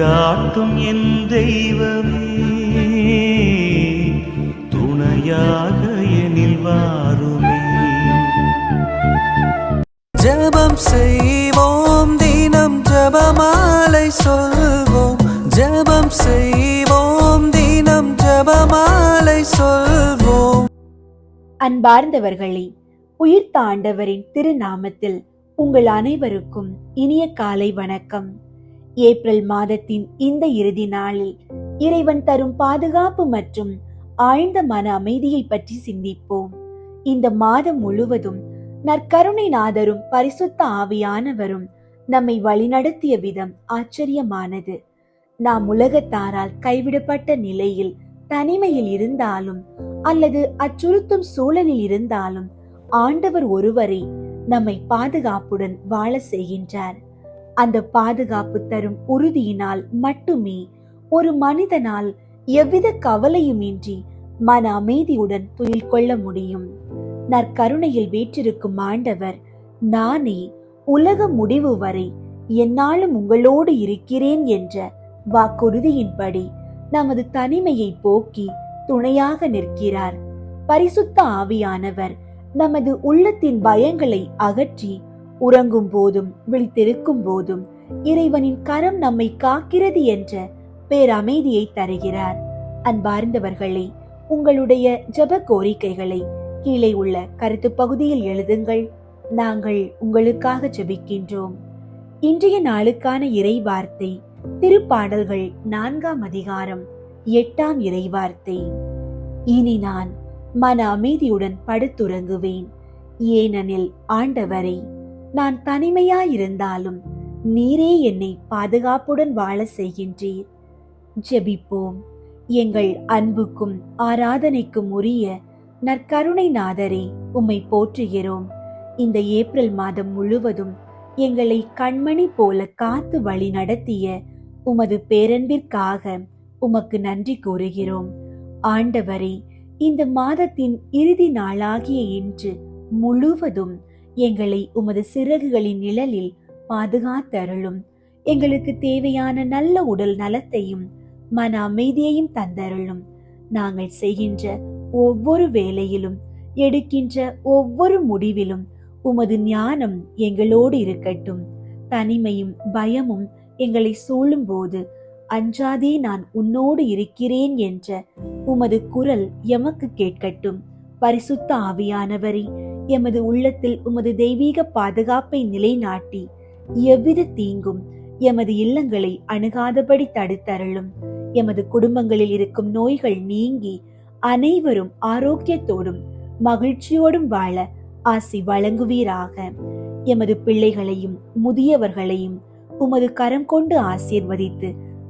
வழிகாட்டும் என் தெய்வமே, துணையாக எனில் வாருமே. ஜெபம் செய்வோம், தினம் ஜெபமாலை சொல்வோம். ஜெபம் செய்வோம், தினம் ஜெபமாலை சொல்வோம். அன்பார்ந்தவர்களே, உயிர்த்த ஆண்டவரின் திருநாமத்தில் உங்கள் அனைவருக்கும் இனிய காலை வணக்கம். ஏப்ரல் மாதத்தின் இந்த இறுதி நாளில் இறைவன் தரும் பாதுகாப்பு மற்றும் ஆழ்ந்த மன அமைதியை பற்றி சிந்திப்போம். இந்த மாதம் முழுவதும் நற்கருணை நாதரும் பரிசுத்த ஆவியானவரும் நம்மை வழிநடத்திய விதம் ஆச்சரியமானது. நாம் உலகத்தாரால் கைவிடப்பட்ட நிலையில் தனிமையில் இருந்தாலும் அல்லது அச்சுறுத்தும் சூழலில் இருந்தாலும் ஆண்டவர் ஒருவரே நம்மை பாதுகாப்புடன் வாழ செய்கின்றார். அந்த பாதுகாப்பு தரும் உறுதியினால் மட்டுமே ஒரு மனிதனால் எவ்வித கவலையுமின்றி மன அமைதியுடன் துயில் கொள்ள முடியும். நற்கருணையில் வீற்றிருக்கும் ஆண்டவர், நானே உலக முடிவு வரை எந்நாளும் உங்களோடு இருக்கிறேன் என்ற வாக்குறுதியின்படி நமது தனிமையை போக்கி துணையாக நிற்கிறார். பரிசுத்த ஆவியானவர் நமது உள்ளத்தின் பயங்களை அகற்றி உறங்கும் போதும் விழித்திருக்கும் போதும் இறைவனின் கரம் நம்மை காக்கிறது என்ற பேரமைதியை தருகிறார். அன்பார்ந்தவர்களே, உங்களுடைய ஜெப கோரிக்கைகளை கீழே உள்ள கருத்து பகுதியில் எழுதுங்கள். நாங்கள் உங்களுக்காக ஜெபிக்கின்றோம். இன்றைய நாளுக்கான இறை வார்த்தை திருப்பாடல்கள் 4ஆம் அதிகாரம் 8ஆம் இறை வார்த்தை. இனி நான் மன அமைதியுடன் படுத்துறங்குவேன், ஏனெனில் ஆண்டவரை, நான் தனிமையாயிருந்தாலும் நீரே என்னை பாதுகாப்புடன் வாழ செய்கின்றீர். ஜெபிப்போம். எங்கள் அன்புக்கும் ஆராதனைக்கும் உரிய நற்கருணை நாதரே, உம்மை போற்றுகிறோம். இந்த ஏப்ரல் மாதம் முழுவதும் எங்களை கண்மணி போல காத்து வழி நடத்திய உமது பேரன்பிற்காக உமக்கு நன்றி கூறுகிறோம். ஆண்டவரே, இந்த மாதத்தின் இறுதி நாளாகிய இன்று முழுவதும் எங்களை உமது சிறகுகளின் நிழலில் பாதுகாத்தருளும். எங்களுக்கு தேவையான நல்ல உடல் நலத்தையும் மன அமைதியையும் தந்தருளும். நாங்கள் செய்கின்ற ஒவ்வொரு வேலையிலும் எடுக்கின்ற ஒவ்வொரு முடிவிலும் உமது ஞானம் எங்களோடு இருக்கட்டும். தனிமையும் பயமும் எங்களை சூழும் போது, அஞ்சாதே, நான் உன்னோடு இருக்கிறேன் என்ற உமது குரல் எமக்கு கேட்கட்டும். பரிசுத்த ஆவியானவரே, எமது உள்ளத்தில் உமது தெய்வீக பாதுகாப்பை நிலைநாட்டி எவ்வித தீங்கும் எமது இல்லங்களை அணுகாதபடி தடுத்தருளும். எமது குடும்பங்களில் இருக்கும் நோய்கள் நீங்கி அனைவரும் ஆரோக்கியத்தோடும் மகிழ்ச்சியோடும் வாழ ஆசி வழங்குவீராக. எமது பிள்ளைகளையும் முதியவர்களையும் உமது கரம் கொண்டு ஆசீர்வதித்து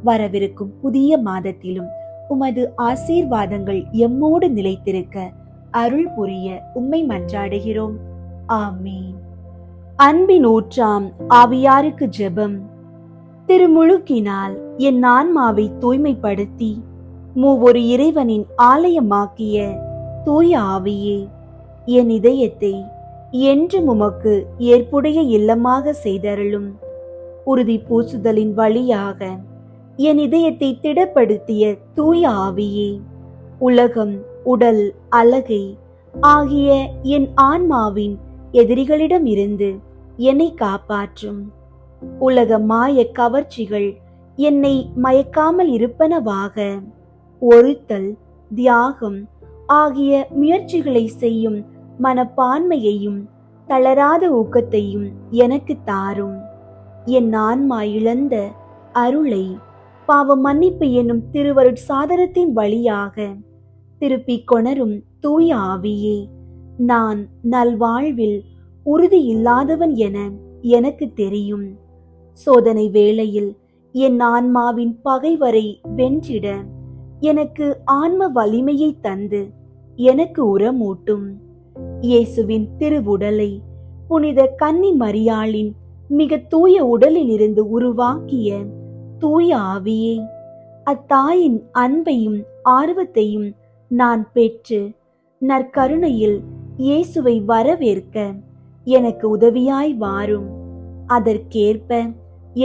வரவிருக்கும் புதிய மாதத்திலும் உமது ஆசீர்வாதங்கள் எம்மோடு நிலைத்திருக்க அருள் புரிய உம்மை மன்றாடுகிறோம். ஆமீன். அன்பின் ஊற்றாம் ஆவியாருக்கு ஜெபம். திருமுழுக்கினால் என் ஆன்மாவை தூய்மைப்படுத்தி மூவொரு இறைவனின் ஆலயமாக்கிய தூய ஆவியே, என் இதயத்தை என்றும் உமக்கு ஏற்புடைய இல்லமாக செய்தருளும். உறுதி பூசுதலின் வழியாக என் இதயத்தை திடப்படுத்திய தூய ஆவியே, உலகம், உடல், அழகை ஆகிய என் ஆன்மாவின் எதிரிகளிடம் இருந்து என்னை காப்பாற்றும். உலக மாய கவர்ச்சிகள் என்னை மயக்காமல் இருப்பனவாக. ஒருத்தல், தியாகம் ஆகிய முயற்சிகளை செய்யும் மனப்பான்மையையும் தளராத ஊக்கத்தையும் எனக்கு தாரும். என் ஆன்மா இழந்த அருளை பாவ மன்னிப்பு என்னும் திருவருட் சாதனத்தின் வழியாக திருப்பி கொணரும் தூய ஆவியே, நான் நல்வாழ்வில் உறுதி இல்லாதவன் என எனக்கு தெரியும். சோதனை வேளையில் என் ஆன்மாவின் பகைவரை வென்றிட எனக்கு ஆன்ம வலிமையை தந்து எனக்கு உரமூட்டும். இயேசுவின் திருவுடலை புனித கன்னி மரியாளின் மிக தூய உடலில் இருந்து உருவாக்கிய தூய ஆவியே, அத்தாயின் அன்பையும் ஆர்வத்தையும் நான் பெற்று நற்கருணையில் இயேசுவை வரவேற்க எனக்கு உதவியாய் வாரும். அதற்கேற்ப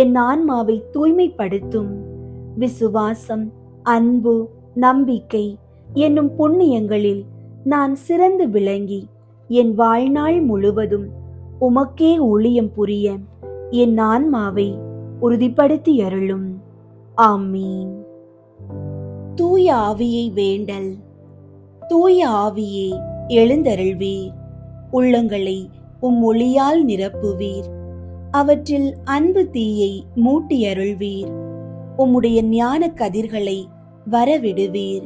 என் ஆன்மாவை தூய்மைப்படுத்தும். விசுவாசம், அன்பு, நம்பிக்கை என்னும் புண்ணியங்களில் நான் சிறந்து விளங்கி என் வாழ்நாள் முழுவதும் உமக்கே ஊழியம் புரிய என் ஆன்மாவை உறுதிப்படுத்தி அருளும். ஆமீன். தூய ஆவியை வேண்டல். தூய ஆவியே எழுந்தருள்வீர். உள்ளங்களை ஒளியால் நிரப்புவீர். அவற்றில் அன்பு தீயை மூட்டி அருள்வீர். உம்முடைய ஞான கதிர்களை வரவிடுவீர்.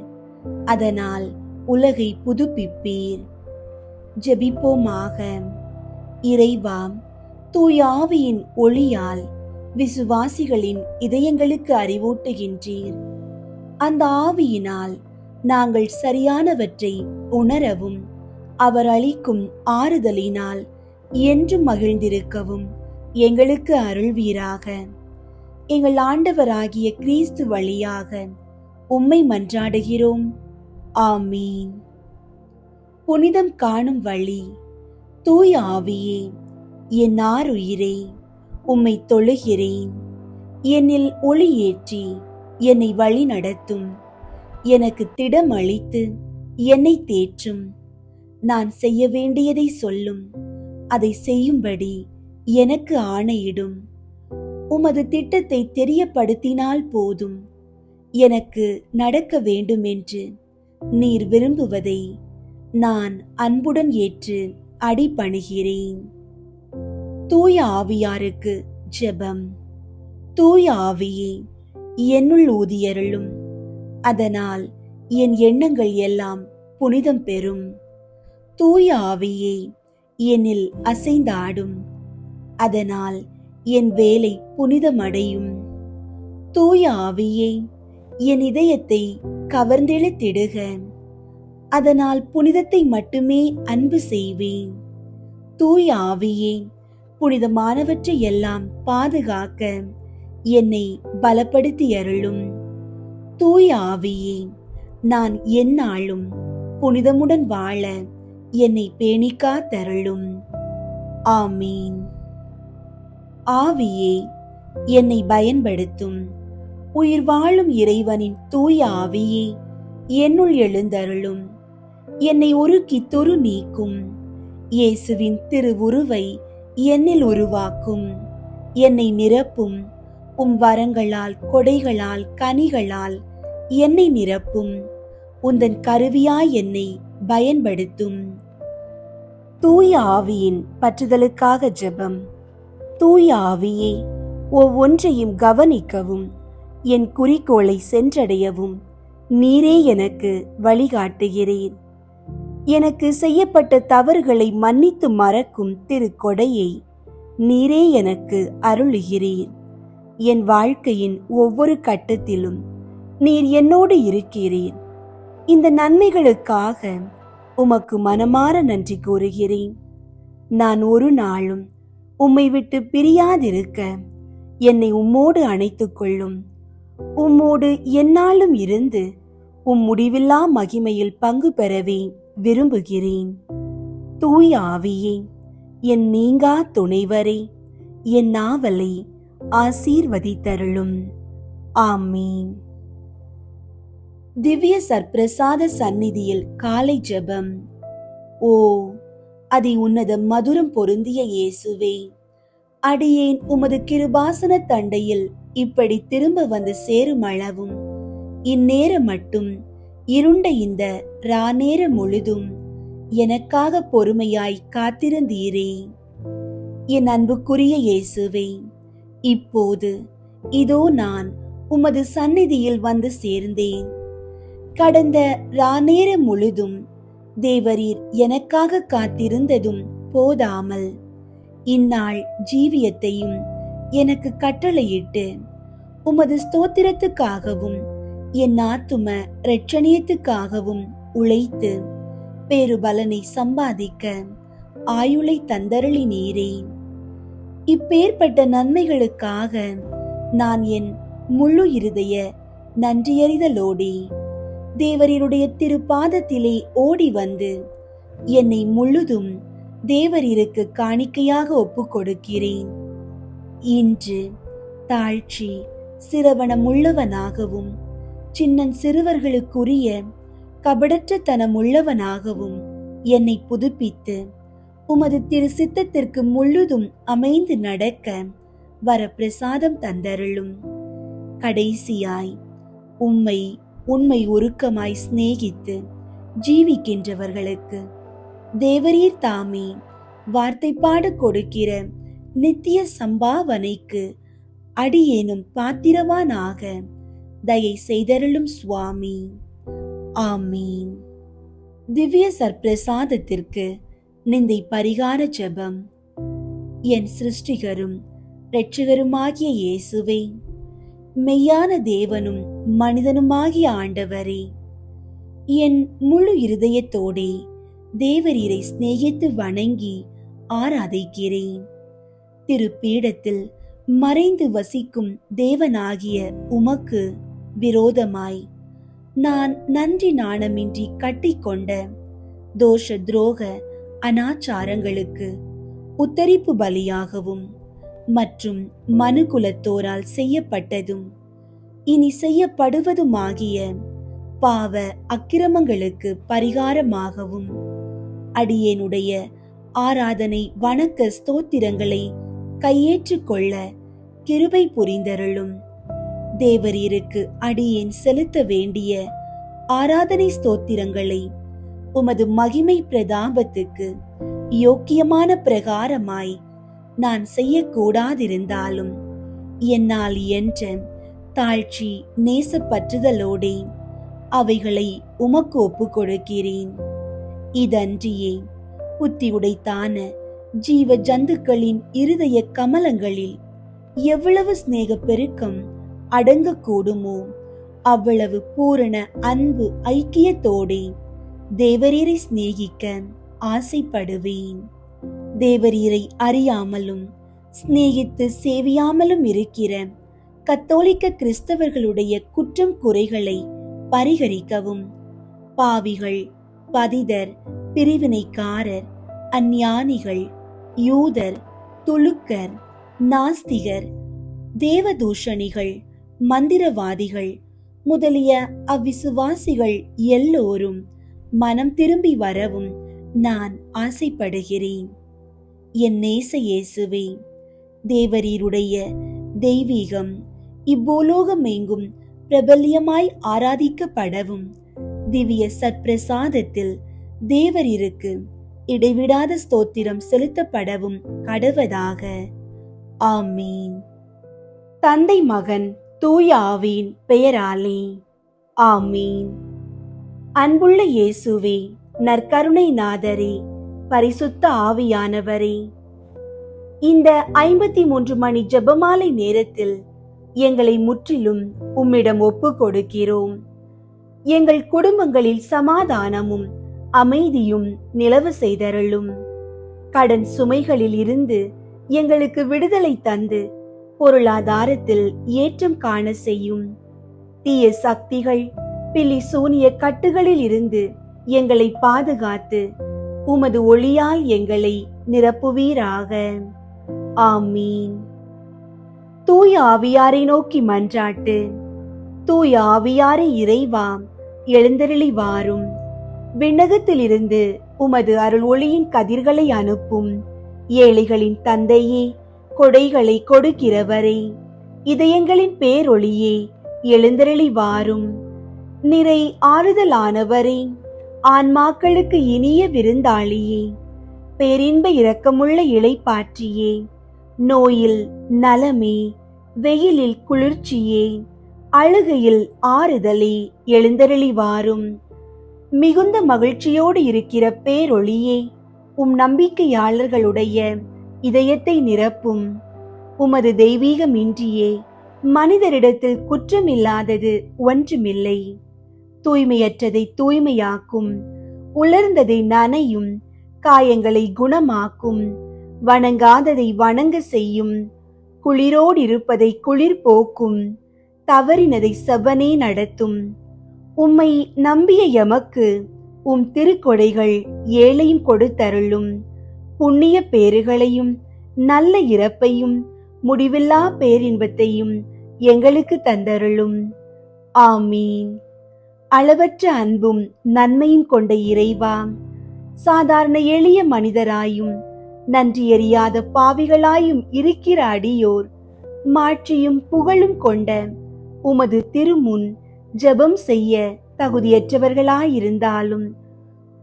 அதனால் உலகை புதுப்பிப்பீர். ஜெபிப்போமாக. இறைவா, தூய ஆவியின் ஒளியால் விசுவாசிகளின் இதயங்களுக்கு அறிவூட்டுகின்றீர். அந்த ஆவியினால் நாங்கள் சரியானவற்றை உணரவும் அவர் அளிக்கும் ஆறுதலினால் என்றும் மகிழ்ந்திருக்கவும் எங்களுக்கு அருள்வீராக. எங்கள் ஆண்டவராகிய கிறிஸ்து வழியாக உம்மை மன்றாடுகிறோம். ஆமீன். புனிதம் காணும் வழி. தூய ஆவியே, என் ஆருயிரே, உம்மை தொழுகிறேன். என்னில் ஒளியேற்றி என்னை வழி நடத்தும். எனக்கு திடம் அளித்து என்னை தேற்றும். நான் செய்ய வேண்டியதை சொல்லும். அதை செய்யும்படி எனக்கு ஆணையிடும். உமது திட்டத்தை தெரியப்படுத்தினால் போதும். எனக்கு நடக்க வேண்டும் என்று நீர் விரும்புவதை நான் அன்புடன் ஏற்று அடிபணிகிறேன். தூய ஆவியாருக்கு ஜெபம். தூய ஆவியே, என்னுள் ஊதியருளும். அதனால் என் எண்ணங்கள் எல்லாம் புனிதம் பெறும். தூய ஆவியே, என்னில் அசைந்தாடும். அதனால் என் வேலை புனிதமடையும். தூய ஆவியே, என் இதயத்தை கவர்ந்தெழுத்திடுக. அதனால் புனிதத்தை மட்டுமே அன்பு செய்வேன். தூய ஆவியே, புனிதமானவற்றை எல்லாம் பாதுகாக்க என்னை பலப்படுத்தி அருளும். தூய ஆவியே, நான் எந்நாளும் புனிதமுடன் வாழ என்னை பேணிக்காத்தருளும். ஆமீன். ஆவியே, என்னை பயன்படுத்தும். உயிர் வாழும் இறைவனின் தூய ஆவியே, என்னுள் எழுந்தருளும். என்னை உருக்கி துரு நீக்கும். இயேசுவின் திருவுருவை என்னில் உருவாக்கும். என்னை நிரப்பும். உம் வரங்களால், கொடைகளால், கனிகளால் என்னை நிரப்பும். உந்தன் கருவியாய் என்னை பயன்படுத்தும். தூய ஆவியின் பற்றுதலுக்காக ஜெபம். தூய ஆவியே, ஒவ்வொன்றையும் கவனிக்கவும் என் குறிக்கோளை சென்றடையவும் நீரே எனக்கு வழிகாட்டுகிறீர். எனக்கு செய்யப்பட்ட தவறுகளை மன்னித்து மறக்கும் திருக்கொடையை நீரே எனக்கு அருளுகிறீர். என் வாழ்க்கையின் ஒவ்வொரு கட்டத்திலும் நீர் என்னோடு இருக்கிறீர். இந்த நன்மைகளுக்காக உமக்கு மனமார நன்றி கூறுகிறேன். நான் ஒரு நாளும் உம்மை விட்டு பிரியாதிருக்க என்னை உம்மோடு அணைத்துக் கொள்ளும். உம்மோடு எந்நாளும் இருந்து உம் முடிவில்லா மகிமையில் பங்கு பெறவே விரும்புகிறேன். தூய ஆவியே, என் நீங்கா துணைவரே, என் நாவலை ஆசீர்வதித்தருளும். ஆமீன். திவ்ய சற்பிரசாத சந்நிதியில் காலை ஜெபம். ஓ அதி உன்னத மதுரம் பொருந்திய இயேசுவே, அடியேன் உமது கிருபாசன தண்டையில் இப்படி திரும்ப வந்து சேரும் அளவும் இந்நேரம் மட்டும் இருண்ட இந்த ராநேர முழுதும் எனக்காக பொறுமையாய் காத்திருந்தீரே. என் அன்புக்குரிய இயேசுவே, இப்போது இதோ நான் உமது சந்நிதியில் வந்து சேர்ந்தேன். கடந்த ராநேர முழுதும் தேவரீர் எனக்காக காத்திருந்ததும் போதாமல் இந்நாள் ஜீவியத்தையும் எனக்கு கட்டளையிட்டு உமது ஸ்தோத்திரத்துக்காகவும் என் ஆத்தும இரட்சணியத்துக்காகவும் உழைத்து பேரு பலனை சம்பாதிக்க ஆயுளை தந்தருளி நீரே. இப்பேற்பட்ட நன்மைகளுக்காக நான் என் முழு இருதய நன்றியறிதலோடே தேவரீருடைய திருப்பாதத்திலே ஓடி வந்து என்னை முழுதும் தேவரீருக்கு காணிக்கையாக ஒப்புக் கொடுக்கிறேன். இன்று தாழ்ச்சி, சிரவணமுள்ளவனாகவும் சின்னன் சிறுவர்களுக்குரிய கபடற்ற தனமுள்ளவனாகவும் என்னை புதுப்பித்து உமது திரு சித்தத்திற்கு முழுதும் அமைந்து நடக்க வரப்பிரசாதம் தந்தருளும். கடைசியாய் உம்மை உண்மை உருக்கமாய் சிநேகித்து ஜீவிக்கின்றவர்களுக்கு தேவரீர் தாமே வார்த்தை பாட கொடுக்கிற நித்திய சம்பாவனைக்கு அடியேனும் பாத்திரவானாக தயை செய்தருளும் சுவாமி. ஆமீன். திவ்ய சற்பிரசாதத்திற்கு நிந்தை பரிகார ஜெபம். என் சிருஷ்டிகரும் இரட்சகருமாகிய இயேசுவே, மெய்யான தேவனும் மனிதனுமாகிய ஆண்டவரே, என் முழு இருதயத்தோடே தேவரீரை சிநேகித்து வணங்கி ஆராதிக்கிறேன். திருப்பீடத்தில் மறைந்து வசிக்கும் தேவனாகிய உமக்கு விரோதமாய் நான் நன்றி நாணமின்றி கட்டிக்கொண்ட தோஷ துரோக அனாச்சாரங்களுக்கு உத்தரிப்பு பலியாகவும் மற்றும் மனுகுலத்தோரால் செய்யப்பட்டதும் இனி செய்யப்படுவதுமாகிய பாவ அக்கிரமங்களுக்கு பரிகாரமாகவும் அடியேனுடைய ஆராதனை வணக்க ஸ்தோத்திரங்களை கையேற்றுக்கொள்ள கிருபை புரிந்தருளும். தேவரீருக்கு அடியேன் செலுத்த வேண்டிய ஆராதனை ஸ்தோத்திரங்களை உமது மகிமை பிரதாபத்துக்கு யோக்கியமான பிரகாரமாய் நான் செய்யக்கூடாதிருந்தாலும் என்னால் என்ற தாழ்ச்சி நேசப்பற்றுதலோடே அவைகளை உமக்கு ஒப்புக் கொடுக்கிறேன். இதன்றியே புத்தி உடைத்தான ஜீவ ஜந்துக்களின் இருதய கமலங்களில் எவ்வளவு சிநேக பெருக்கம் அடங்கக்கூடுமோ அவ்வளவு பூரண அன்பு ஐக்கியத்தோடே தேவரீரை சிநேகிக்க ஆசைப்படுவேன். தேவரீரை அறியாமலும் சிநேகித்து சேவியாமலும் இருக்கிற கத்தோலிக்க கிறிஸ்தவர்களுடைய குற்றம் குறைகளை பரிகரிக்கவும் பாவிகள், பதிதர், பிரிவினைக்காரர், அஞ்ஞானிகள், யூதர், துலுக்கர், நாஸ்திகர், தேவதூஷணிகள், மந்திரவாதிகள் முதலிய அவ்விசுவாசிகள் எல்லோரும் மனம் திரும்பி வரவும் நான் ஆசைப்படுகிறேன். என் நேச இயேசுவே, தேவரீருடைய தெய்வீகம் இப்பூலோகம் எங்கும் பிரபல்யமாய் ஆராதிக்கப்படவும் திவ்ய சற்பிரசாதத்தில் தேவரீருக்கு இடைவிடாத ஸ்தோத்திரம் செலுத்தப்படவும் கடவதாக. ஆமீன். தந்தை, மகன், தூய ஆவியின் பெயராலே ஆமீன். அன்புள்ள இயேசுவே, நற்கருணை நாதரே, பரிசுத்த ஆவியானவரே, இந்த 53 மணி ஜெபமாலை நேரத்தில் எங்களை முற்றிலும் உம்மிடம் ஒப்பு கொடுக்கிறோம். எங்கள் குடும்பங்களில் சமாதானமும் அமைதியும் நிலவு செய்தருளும். கடன் சுமைகளில் இருந்து எங்களுக்கு விடுதலை தந்து பொருளாதாரத்தில் ஏற்றம் காண செய்யும். தீய சக்திகள், பில்லி சூனிய கட்டுகளில் இருந்து எங்களை பாதுகாத்து உமது ஒளியால் எங்களை நிரப்புவீராக. ஆமீன். தூய ஆவியாரை நோக்கி மன்றாட்டு. தூய ஆவியாரை இறைவா, எழுந்தருளி வாரும். விண்ணகத்திலிருந்து உமது அருள் ஒளியின் கதிர்களை அனுப்பும். ஏழைகளின் தந்தையே, கொடைகளை கொடுக்கிறவரே, இதயங்களின் பேரொளியே, எழுந்தருளி வாரும். நிறை ஆறுதலானவரே, ஆன்மாக்களுக்கு இனிய விருந்தாளியே, பேரின்ப இரக்கமுள்ள இளைப்பாற்றியே, நோயில் நலமே, வெயிலில் குளிர்ச்சியே, அழுகையில் ஆறுதலே, எழுந்தருளி வாரும். மிகுந்த மகிழ்ச்சியோடு இருக்கிற பேரொளியே, உம் நம்பிக்கையாளர்களுடைய இதயத்தை நிரப்பும். உமது தெய்வீகமின்றியே மனிதரிடத்தில் குற்றமில்லாதது ஒன்றுமில்லை. தூய்மையற்றதை தூய்மையாக்கும், உலர்ந்ததை நனையும், காயங்களை குணமாக்கும், வணங்காததை வணங்க செய்யும், குளிரோடு இருப்பதை குளிர் போக்கும், தவறினதை செவ்வனே நடத்தும். உம்மை நம்பிய எமக்கு உம் திருக்கொடைகள் ஏழையும் கொடுத்தருளும். புண்ணிய பேறுகளையும் நல்ல இறப்பையும் முடிவில்லா பேரின்பத்தையும் எங்களுக்கு தந்தருளும். ஆமீன். அளவற்ற அன்பும் நன்மையும் கொண்ட இறைவா, சாதாரண எளிய மனிதராயும் நன்றியறியாத பாவிகளாயும் இருக்கிற அடியோர் மாட்சியும் புகழும் கொண்ட உமது திருமுன் ஜெபம் செய்ய தகுதியற்றவர்களாயிருந்தாலும்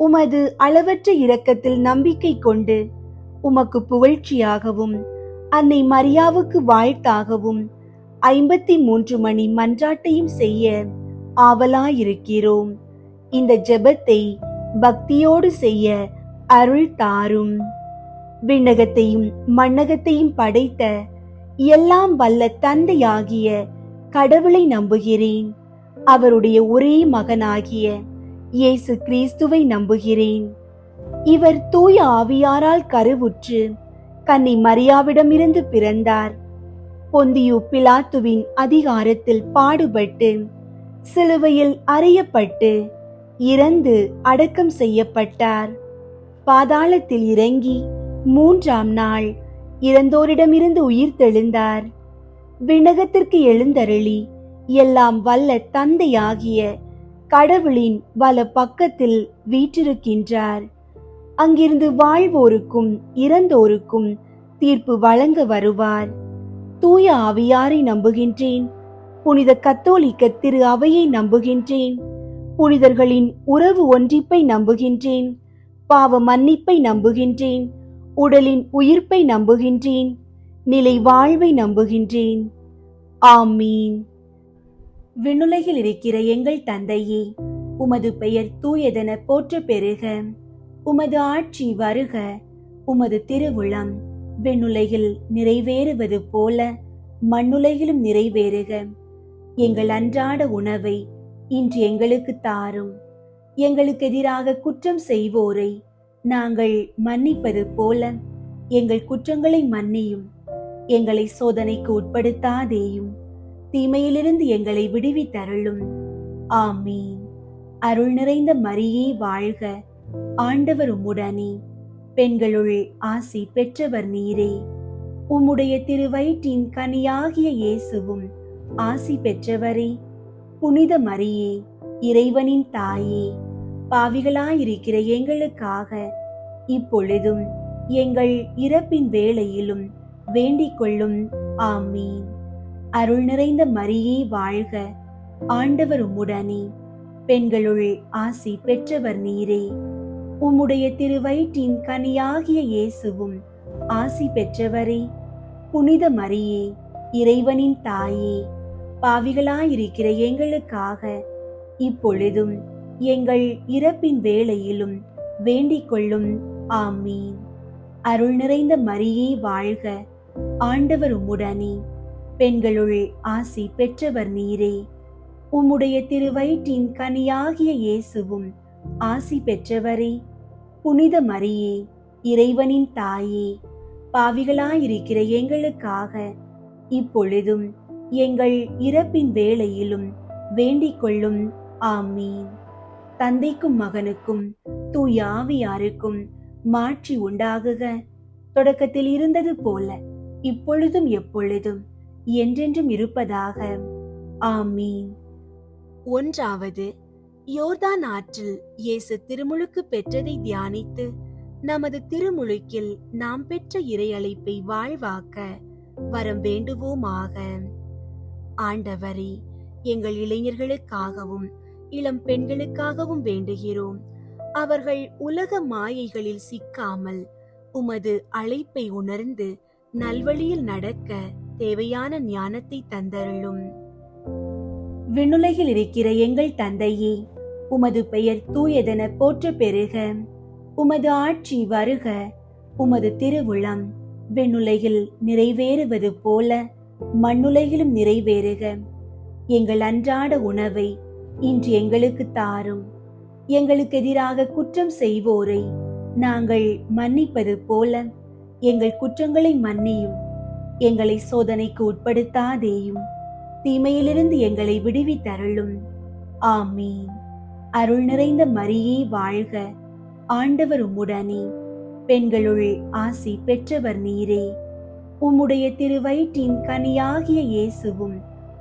உமது அளவற்ற இரக்கத்தில் நம்பிக்கை கொண்டு உமக்கு புகழ்ச்சியாகவும் அன்னை மரியாவுக்கு வாழ்த்தாகவும் 53 மணி மன்றாட்டையும் செய்ய ஆவலாயிருக்கிறோம். இந்த ஜெபத்தை பக்தியோடு செய்ய அருள் தாரும். விண்ணகத்தையும் மண்ணகத்தையும் படைத்த எல்லாம் வல்ல தந்தையாகிய கடவுளை நம்புகிறேன். அவருடைய ஒரே மகனாகிய இயேசு கிறிஸ்துவை நம்புகிறேன். இவர் தூய ஆவியாரால் கருவுற்று கன்னி மரியாவிடமிருந்து பிறந்தார். பொந்தியு பிலாத்துவின் அதிகாரத்தில் பாடுபட்டு சிலுவையில் அறையப்பட்டு இறந்து அடக்கம் செய்யப்பட்டார். பாதாளத்தில் இறங்கி 3ஆம் நாள் இறந்தோரிடமிருந்து உயிர் தெழுந்தார். விண்ணகத்திற்கு எழுந்தருளி எல்லாம் வல்ல தந்தையாகிய கடவுளின் வல பக்கத்தில் வீற்றிருக்கின்றார். அங்கிருந்து வாழ்வோருக்கும் இறந்தோருக்கும் தீர்ப்பு வழங்க வருவார். தூய ஆவியாரை நம்புகின்றேன். புனித கத்தோலிக்க திரு அவையை நம்புகின்றேன். புனிதர்களின் உறவு ஒன்றிப்பை நம்புகின்றேன். பாவ மன்னிப்பை நம்புகின்றேன். உடலின் உயிர்ப்பை நம்புகின்றேன். நிலை வாழ்வை நம்புகின்றேன். ஆமீன். விண்ணுலகில் இருக்கிற எங்கள் தந்தையே, உமது பெயர் தூயதென போற்ற பெறுக. உமது ஆட்சி வருக. உமது திருவுளம் விண்ணுலகில் நிறைவேறுவது போல மண்ணுலகிலும் நிறைவேறுக. எங்கள் அன்றாட உணவை இன்று எங்களுக்கு தாரும். எங்களுக்கு எதிராக குற்றம் செய்வோரை நாங்கள் மன்னிப்பது போல எங்கள் குற்றங்களை மன்னியும். எங்களை சோதனைக்கு உட்படுத்தாதேயும், தீமையிலிருந்து எங்களை விடுவித்தருளும். ஆமீன். அருள் நிறைந்த மரியே வாழ்க. ஆண்டவர் உம்முடனே, பெண்களுள் ஆசி பெற்றவர் நீரே. உம்முடைய திருவயிற்றின் கனியாகிய இயேசுவும் ஆசி பெற்றவரே. புனித மரியே, இறைவனின் தாயே, பாவிகளாயிருக்கிற எங்களுக்காக இப்பொழுதும் எங்கள் இறப்பின் வேளையிலும் வேண்டிக் கொள்ளும். ஆமீன். அருள் நிறைந்த மரியே வாழ்க. ஆண்டவர் உம்முடனே, பெண்களுள் ஆசி பெற்றவர் நீரே. உம்முடைய திருவயிற்றின் கனியாகிய இயேசுவும் ஆசி பெற்றவரே. புனித மரியே, இறைவனின் தாயே, பாவிகளாயிருக்கிற எங்களுக்காக இப்பொழுதும் எங்கள் இறப்பின் வேளையிலும் வேண்டிக் கொள்ளும். ஆமீன். அருள் நிறைந்த மரியே வாழ்க. ஆண்டவர் உம்முடனே, பெண்களுள் ஆசி பெற்றவர் நீரே. உம்முடைய திருவயிற்றின் கனியாகிய இயேசுவும் ஆசி பெற்றவரே. புனித மரியே, இறைவனின் தாயே, பாவிகளாயிருக்கிற எங்களுக்காக இப்பொழுதும் எங்கள் இறப்பின் வேளையிலும் வேண்டிக் கொள்ளும். ஆமீன். தந்தைக்கும் மகனுக்கும் தூய ஆவியாருக்கும் மாட்சி உண்டாகுக. தொடக்கத்தில் இருந்தது போல இப்பொழுதும் எப்பொழுதும் என்றென்றும் இருப்பதாக. ஆமீன். 1. யோர்தான் ஆற்றில் இயேசு திருமுழுக்கு பெற்றதை தியானித்து நமது திருமுழுக்கில் நாம் பெற்ற இறை அழைப்பை வாழ்வாக்க வரம் வேண்டுவோமாக. ஆண்டவரே, எங்கள் இளைஞர்களுக்காகவும் இளம் பெண்களுக்காகவும் வேண்டுகிறோம். அவர்கள் உலக மாயைகளில் சிக்காமல் உமது அழைப்பை உணர்ந்து நல்வழியில் நடக்க தேவையான ஞானத்தை தந்தருளும். விண்ணுலகில் இருக்கிற எங்கள் தந்தையே, உமது பெயர் தூயதென போற்ற பெறுக. உமது ஆட்சி வருக. உமது திருவுளம் விண்ணுலகில் நிறைவேறுவது போல மண்ணுலகிலும் நிறைவேறுக. எங்கள் அன்றாட உணவை இன்று எங்களுக்கு தாரும். எங்களுக்கு எதிராக குற்றம் செய்வோரை நாங்கள் மன்னிப்பது போல எங்கள் குற்றங்களை மன்னியும். எங்களை சோதனைக்கு உட்படுத்தாதேயும், தீமையிலிருந்து எங்களை விடுவித்தருளும். ஆமீன். அருள் நிறைந்த மரியே வாழ்க. ஆண்டவர் உம்முடனே, பெண்களுள் ஆசி பெற்றவர் நீரே. உம்முடைய திருவயிற்றின் கனியாகிய இயேசுவும்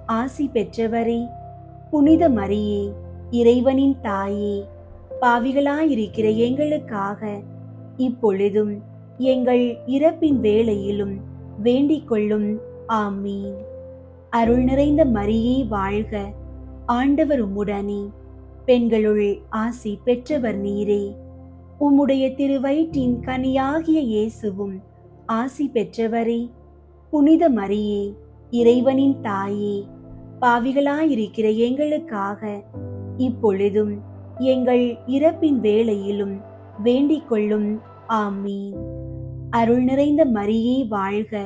ஆசி பெற்றவரே, புனித மரியே, இறைவனின் தாயே, பாவிகளாயிருக்கிற எங்களுக்காக இப்பொழுதும் எங்கள் இறப்பின் வேளையிலும் வேண்டிக் கொள்ளும். ஆமீன். அருள் நிறைந்த மரியே வாழ்க, ஆண்டவர் உம்முடனே, பெண்களுள் ஆசி பெற்றவர் நீரே. உம்முடைய திருவயிற்றின் கனியாகிய இயேசுவும் ஆசி பெற்றவரே. புனித மரியே, இறைவனின் தாயே, பாவிகளாயிருக்கிற எங்களுக்காக இப்பொழுதும் எங்கள் இறப்பின் வேளையிலும் வேண்டிக் கொள்ளும். ஆமீன். அருள் நிறைந்த மரியே வாழ்க,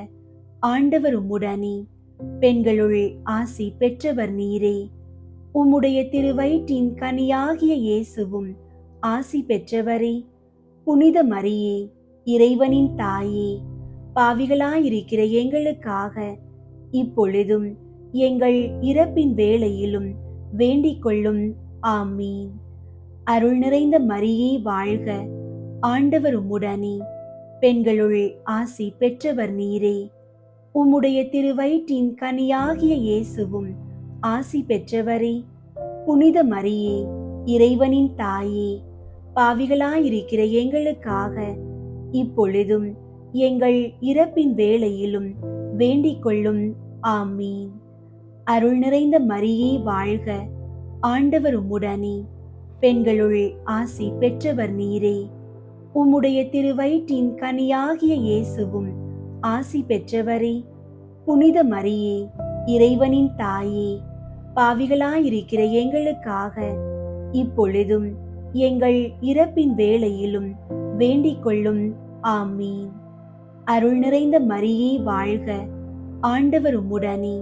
ஆண்டவர் உம்முடனே, பெண்களுள் ஆசி பெற்றவர் நீரே. உம்முடைய திருவயிற்றின் கனியாகிய இயேசுவும் ஆசி பெற்றவரே. புனித மரியே, இறைவனின் தாயே, பாவிகளாயிருக்கிற எங்களுக்காக இப்பொழுதும் எங்கள் இறப்பின் வேளையிலும் வேண்டிக் கொள்ளும். ஆமீன். அருள் நிறைந்த மரியே வாழ்க, ஆண்டவர் உம்முடனே, பெண்களுள் ஆசி பெற்றவர் நீரே. உம்முடைய திருவயிற்றின் கனியாகிய இயேசுவும் ஆசி பெற்றவரே. புனித மரியே, இறைவனின் தாயே, பாவிகளாயிருக்கிற எங்களுக்காக இப்பொழுதும் எங்கள் இறப்பின் வேளையிலும் வேண்டிக் கொள்ளும். ஆமீன். அருள் நிறைந்த மரியே வாழ்க, ஆண்டவர் உம்முடனே, பெண்களுள் ஆசி பெற்றவர் நீரே. உம்முடைய திருவயிற்றின் கனியாகிய இயேசுவும் ஆசி பெற்றவரே. புனித மரியே, இறைவனின் தாயே, பாவிகளாயிருக்கிற எங்களுக்காக இப்பொழுதும் எங்கள் இறப்பின் வேளையிலும் வேண்டிக் கொள்ளும். ஆமீன். அருள் நிறைந்த மரியே வாழ்க, ஆண்டவர் உம்முடனே,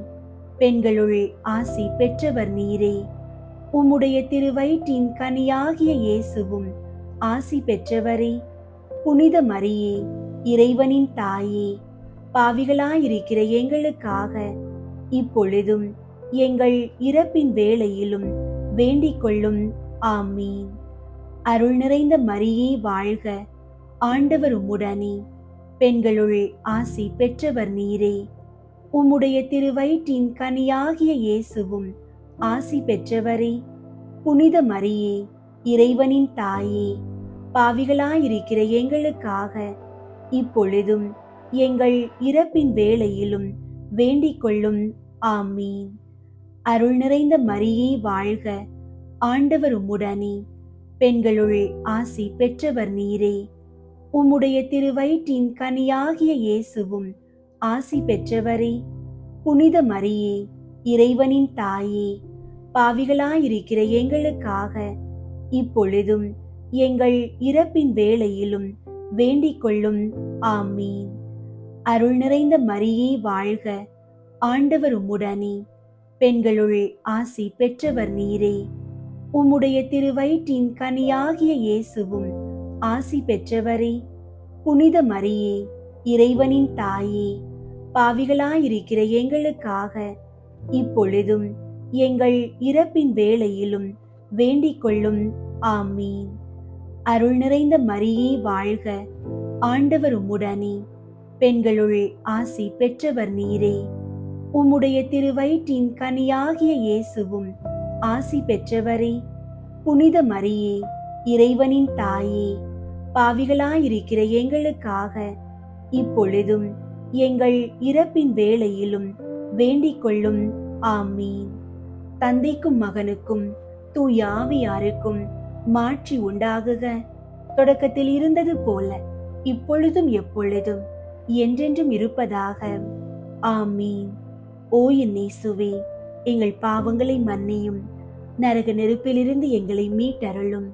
பெண்களுள் ஆசி பெற்றவர் நீரே. உம்முடைய திருவயிற்றின் கனியாகிய இயேசுவும் ஆசி பெற்றவரே. புனித மரியே, இறைவனின் தாயே, பாவிகளாயிருக்கிற எங்களுக்காக இப்பொழுதும் எங்கள் இறப்பின் வேளையிலும் வேண்டிக் கொள்ளும். ஆமீன். அருள் நிறைந்த மரியே வாழ்க, ஆண்டவர் உம்முடனே, பெண்களுள் ஆசி பெற்றவர் நீரே. உம்முடைய திருவயிற்றின் கனியாகிய இயேசுவும் ஆசி பெற்றவரே. புனித மரியே, இறைவனின் தாயே, பாவிகளாயிருக்கிற எங்களுக்காக இப்பொழுதும் எங்கள் இறப்பின் வேளையிலும் வேண்டிக் கொள்ளும். ஆமீன். அருள் நிறைந்த மரியே வாழ்க, ஆண்டவர் உம்முடனே, பெண்களுள் ஆசி பெற்றவர் நீரே. உம்முடைய திருவயிற்றின் கனியாகிய இயேசுவும் ஆசி பெற்றவரே. புனித மரியே, இறைவனின் தாயே, பாவிகளாயிருக்கிற எங்களுக்காக இப்பொழுதும் எங்கள் இறப்பின் வேளையிலும் வேண்டிக் கொள்ளும். ஆமீன். அருள் நிறைந்த மரியே வாழ்க, ஆண்டவர் உம்முடனே, பெண்களுள் ஆசி பெற்றவர் நீரே. உம்முடைய திருவயிற்றின் கனியாகிய இயேசுவும் ஆசி பெற்றவரே. புனித மரியே, இறைவனின் தாயே, பாவிகளாயிருக்கிற எங்களுக்காக இப்பொழுதும் எங்கள் இறப்பின் வேளையிலும் வேண்டிக் கொள்ளும். ஆமீன். அருள் நிறைந்த மரியே வாழ்க, ஆண்டவர் உம்முடனே, பெண்களுள் ஆசி பெற்றவர் நீரே. உம்முடைய திருவயிற்றின் கனியாகிய இயேசுவும் ஆசி பெற்றவரே. புனித மரியே, இறைவனின் தாயே, பாவிகளாயிருக்கிற எங்களுக்காக இப்பொழுதும் எங்கள் இறப்பின் வேளையிலும் வேண்டிக் கொள்ளும். ஆமீன். தந்தைக்கும் மகனுக்கும் தூய ஆவியாருக்கும் மாட்சி உண்டாகுக. தொடக்கத்தில் இருந்தது போல இப்பொழுதும் எப்பொழுதும் என்றென்றும் இருப்பதாக. ஆமீன். ஓ என் இயேசுவே, எங்கள் பாவங்களை மன்னியும், நரக நெருப்பிலிருந்து எங்களை மீட்டருளும்,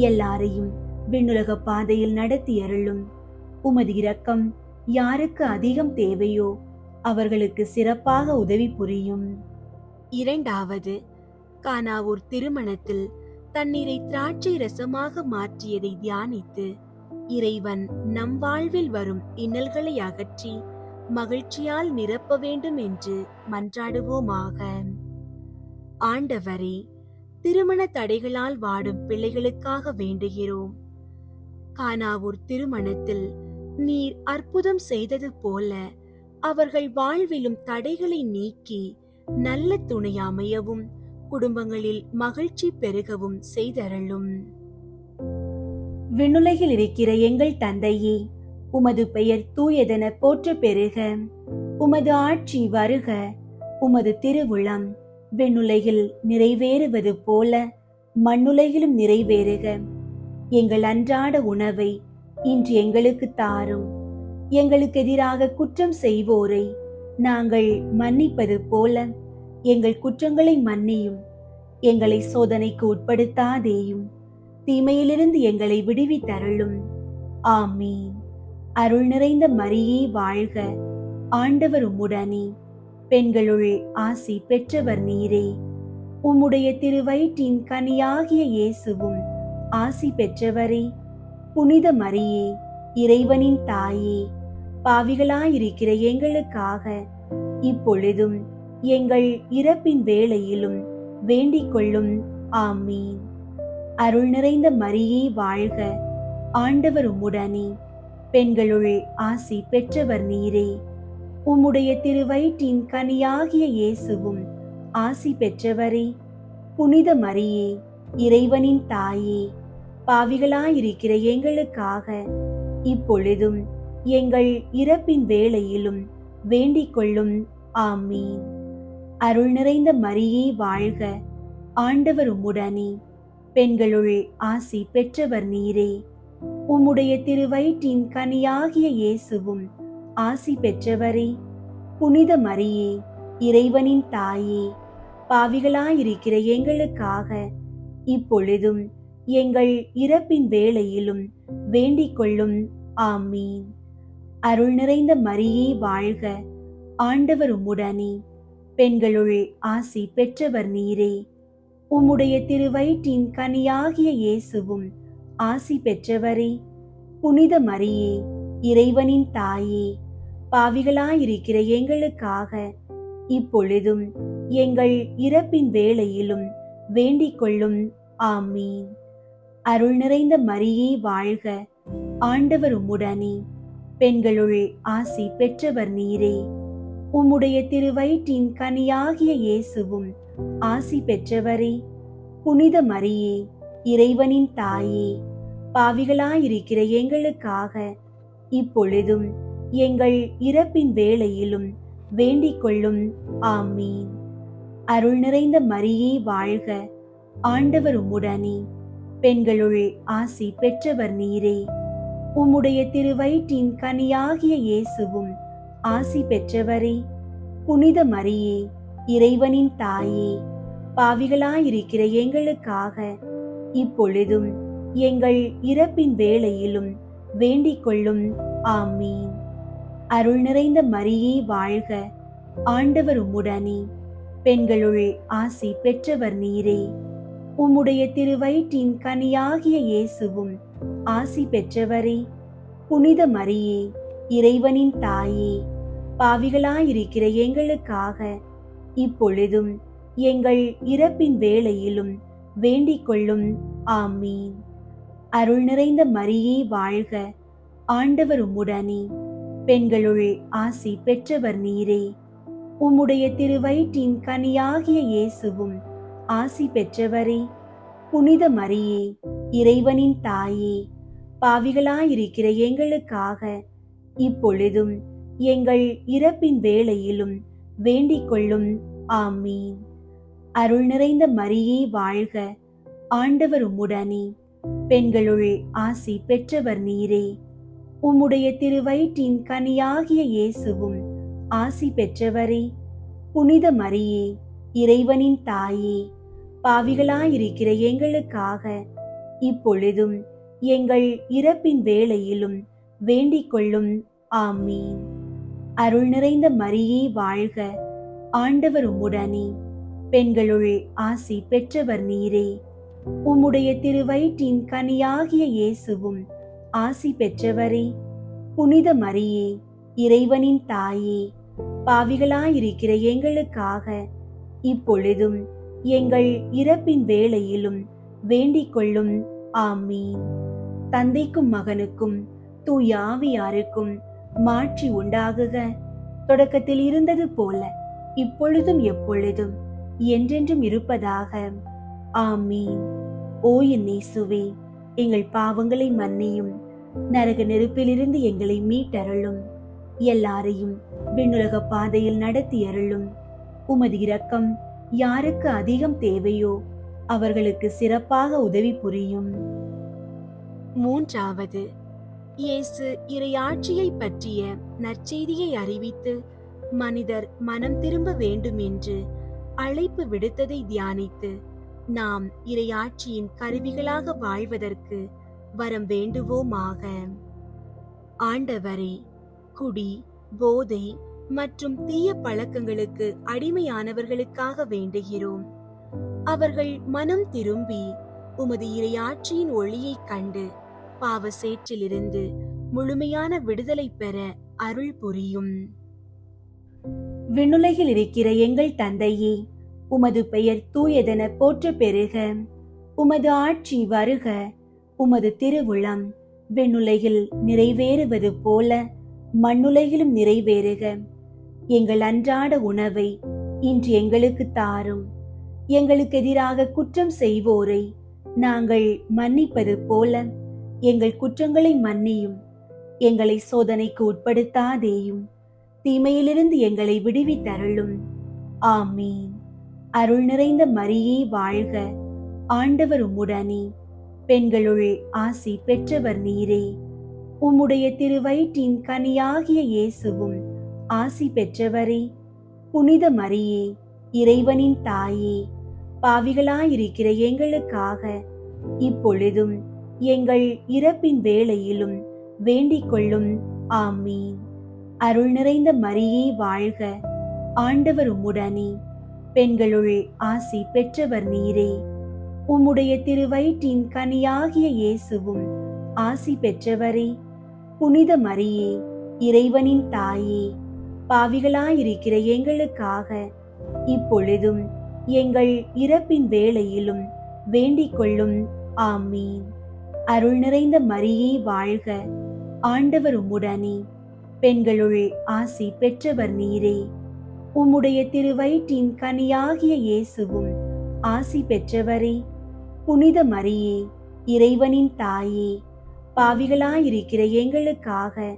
எல்லாரையும் விண்ணுலக பாதையில் நடத்தி அருளும். உமது இரக்கம் யாருக்கு அதிகம் தேவையோ அவர்களுக்கு சிறப்பாக உதவி புரியும். இரண்டாவது, கானாவூர் திருமணத்தில் தண்ணீரை திராட்சை ரசமாக மாற்றியதை தியானித்து இறைவன் நம் வாழ்வில் வரும் இன்னல்களை அகற்றி மகிழ்ச்சியால் நிரப்ப வேண்டும் என்று மன்றாடுவோமாக. ஆண்டவரே, திருமண தடைகளால் வாடும் பிள்ளைகளுக்காக வேண்டுகிறோம். கானாவூர் திருமணத்தில் நீர் அற்புதம் செய்தது போல அவர்கள் வாழ்விலும் தடைகளை நீக்கி நல்ல துணையமையவும் குடும்பங்களில் மகிழ்ச்சி பெருகவும் செய்தருளும். விண்ணுலகில் இருக்கிற எங்கள் தந்தையே, உமது பெயர் தூயதென போற்ற பெருக. உமது ஆட்சி வருக. உமது திருவுளம் விண்ணுலகில் நிறைவேறுவது போல மண்ணுலகிலும் நிறைவேறுக. எங்கள் அன்றாட உணவை இன்று எங்களுக்கு தாரும். எங்களுக்கு எதிராக குற்றம் செய்வோரை நாங்கள் மன்னிப்பது போல எங்கள் குற்றங்களை மன்னியும். எங்களை சோதனைக்கு உட்படுத்தாதேயும், தீமையிலிருந்து எங்களை விடுவித்தருளும். ஆமீன். அருள் நிறைந்த மரியே வாழ்க. ஆண்டவர் உம்முடனே, பெண்களுள் ஆசி பெற்றவர் நீரே. உம்முடைய திருவயிற்றின் கனியாகிய இயேசுவும் ஆசி பெற்றவரே. புனித மரியே, இறைவனின் தாயே, பாவிகளாயிருக்கிற எங்களுக்காக இப்பொழுதும் எங்கள் இறப்பின் வேளையிலும் வேண்டிக் கொள்ளும். ஆமீன். அருள் நிறைந்த மரியே வாழ்க. ஆண்டவர் உம்முடனே, பெண்களுள் ஆசி பெற்றவர் நீரே. உம்முடைய திருவயிற்றின் கனியாகிய இயேசுவும் ஆசி பெற்றவரே. புனித மரியே, இறைவனின் தாயே, பாவிகளாயிருக்கிற எங்களுக்காக இப்பொழுதும் எங்கள் இறப்பின் வேளையிலும் வேண்டிக் கொள்ளும். ஆமீன். அருள் நிறைந்த மரியே வாழ்க. ஆண்டவர் உம்முடனே, பெண்களுள் ஆசி பெற்றவர் நீரே. உம்முடைய திருவயிற்றின் கனியாகிய இயேசுவும் ஆசி பெற்றவரே. புனித மரியே, இறைவனின் தாயே, பாவிகளாயிருக்கிற எங்களுக்காக இப்பொழுதும் எங்கள் இறப்பின் வேளையிலும் வேண்டிக் கொள்ளும். ஆமீன். அருள் நிறைந்த மரியே வாழ்க. ஆண்டவர் உம்முடனே, பெண்களுள் ஆசி பெற்றவர் நீரே. உம்முடைய திருவயிற்றின் கனியாகிய இயேசுவும் ஆசி பெற்றவரே. புனித மரியே, இறைவனின் தாயே, பாவிகளாயிருக்கிற எங்களுக்காக இப்பொழுதும் எங்கள் இறப்பின் வேளையிலும் வேண்டிக் கொள்ளும். ஆமீன். அருள் நிறைந்த மரியே வாழ்க. ஆண்டவர் உம்முடனே, பெண்களுள் ஆசி பெற்றவர் நீரே. உம்முடைய திருவயிற்றின் கனியாகிய இயேசுவும் ஆசி பெற்றவரே. புனித மரியே, இறைவனின் தாயே, பாவிகளாயிருக்கிற எங்களுக்காக இப்பொழுதும் எங்கள் இறப்பின் வேளையிலும் வேண்டிக் கொள்ளும். ஆமீன். அருள் நிறைந்த மரியே வாழ்க. ஆண்டவர் உம்முடனே, பெண்களுள் ஆசி பெற்றவர் நீரே. உம்முடைய திருவயிற்றின் கனியாகிய இயேசுவும் ஆசி பெற்றவரே. புனித மரியே, இறைவனின் தாயே, பாவிகளாயிருக்கிற எங்களுக்காக இப்பொழுதும் எங்கள் இறப்பின் வேளையிலும் வேண்டிக் கொள்ளும். ஆமீன். அருள் நிறைந்த மரியே வாழ்க. ஆண்டவர் உம்முடனே, பெண்களுள் ஆசி பெற்றவர் நீரே. உம்முடைய திருவயிற்றின் கனியாகிய இயேசுவும் ஆசி பெற்றவரே. புனித மரியே, இறைவனின் தாயே, பாவிகளாயிருக்கிற எங்களுக்காக இப்பொழுதும் எங்கள் இறப்பின் வேளையிலும் வேண்டிக் கொள்ளும். ஆமீன். அருள் நிறைந்த மரியே வாழ்க. ஆண்டவர் உம்முடனே, பெண்களுள் ஆசி பெற்றவர் நீரே. உம்முடைய திருவயிற்றின் கனியாகிய இயேசுவும் ஆசி பெற்றவரே. புனித மரியே, இறைவனின் தாயே, பாவிகளாயிருக்கிற எங்களுக்காக இப்பொழுதும் எங்கள் இறப்பின் வேளையிலும் வேண்டிக் கொள்ளும். ஆமீன். அருள் நிறைந்த மரியே வாழ்க. ஆண்டவர் உம்முடனே, பெண்களுள் ஆசி பெற்றவர் நீரே. உம்முடைய திருவயிற்றின் கனியாகிய இயேசுவும் ஆசி பெற்றவரே. புனித மரியே, இறைவனின் தாயே, பாவிகளாயிருக்கிற எங்களுக்காக இப்பொழுதும் எங்கள் இறப்பின் வேளையிலும் வேண்டிக் கொள்ளும். ஆமீன். அருள் நிறைந்த மரியே வாழ்க. ஆண்டவர் உம்முடனே, பெண்களுள் ஆசி பெற்றவர் நீரே. உம்முடைய திருவயிற்றின் கனியாகிய இயேசுவும் ஆசி பெற்றவரே. புனித மரியே, இறைவனின் தாயே, பாவிகளாயிருக்கிற எங்களுக்காக இப்பொழுதும் எங்கள் இறப்பின் வேளையிலும் வேண்டிக் கொள்ளும். ஆமீன். தந்தைக்கும் மகனுக்கும் தூய ஆவியாருக்கும் மாட்சி உண்டாகுக. தொடக்கத்தில் இருந்தது போல இப்பொழுதும் எப்பொழுதும் என்றென்றும் இருப்பதாக. ஆமீன். ஓ என் இயேசுவே, எங்கள் பாவங்களை மன்னியும், நரக நெருப்பிலிருந்து எங்களை மீட்டருளும், எல்லாரையும் விண்ணுலக பாதையில் நடத்தி அருளும். உமது இரக்கம் யாருக்கு அதிகம் தேவையோ அவர்களுக்கு சிறப்பாக உதவி புரியும். மூன்றாவது, இயேசு இறையாட்சியை பற்றிய நற்செய்தியை அறிவித்து மனிதர் மனம் திரும்ப வேண்டும் என்று அழைப்பு விடுத்ததை தியானித்து நாம் இறையாட்சியின் கருவிகளாக வாழ்வதற்கு வரம் வேண்டுவோமாக. ஆண்டவரே, குடி, போதை மற்றும் தீய பழக்கங்களுக்கு அடிமையானவர்களுக்காக வேண்டுகிறோம். அவர்கள் மனம் திரும்பி உமது இறையாட்சியின் ஒளியைக் கண்டு பாவ சேற்றிலிருந்து முழுமையான விடுதலை பெற அருள் புரியும். விண்ணுலகில் இருக்கிற எங்கள் தந்தையே, உமது பெயர் தூயதென போற்ற பெறுக. உமது ஆட்சி வருக. உமது திருவுளம் விண்ணுலகில் நிறைவேறுவது போல மண்ணுலகிலும் நிறைவேறுக. எங்கள் அன்றாட உணவை இன்று எங்களுக்கு தாரும். எங்களுக்கு எதிராக குற்றம் செய்வோரை நாங்கள் மன்னிப்பது போல எங்கள் குற்றங்களை மன்னியும். எங்களை சோதனைக்கு உட்படுத்தாதேயும், தீமையிலிருந்து எங்களை விடுவித்தருளும். ஆமீன். அருள் நிறைந்த மரியே வாழ்க. ஆண்டவர் உம்முடனே, பெண்களுள் ஆசி பெற்றவர் நீரே. உம்முடைய திருவயிற்றின் கனியாகிய இயேசுவும் ஆசி பெற்றவரே. புனித மரியே, இறைவனின் தாயே, பாவிகளாயிருக்கிற எங்களுக்காக இப்பொழுதும் எங்கள் இறப்பின் வேளையிலும் வேண்டிக் கொள்ளும். ஆமீன். அருள் நிறைந்த மரியே வாழ்க. ஆண்டவர் உம்முடனே, பெண்களுள் ஆசி பெற்றவர் நீரே. உம்முடைய திருவயிற்றின் கனியாகிய இயேசுவும் ஆசி பெற்றவரே. புனித மரியே, இறைவனின் தாயே, பாவிகளாயிருக்கிற எங்களுக்காக இப்பொழுதும் எங்கள் இறப்பின் வேளையிலும் வேண்டிக் கொள்ளும். ஆமீன். அருள் நிறைந்த மரியே வாழ்க. ஆண்டவர் உம்முடனே, பெண்களுள் ஆசி பெற்றவர் நீரே. உம்முடைய திருவயிற்றின் கனியாகிய இயேசுவும் ஆசி பெற்றவரே. புனித மரியே, இறைவனின் தாயே, பாவிகளாயிருக்கிற எங்களுக்காக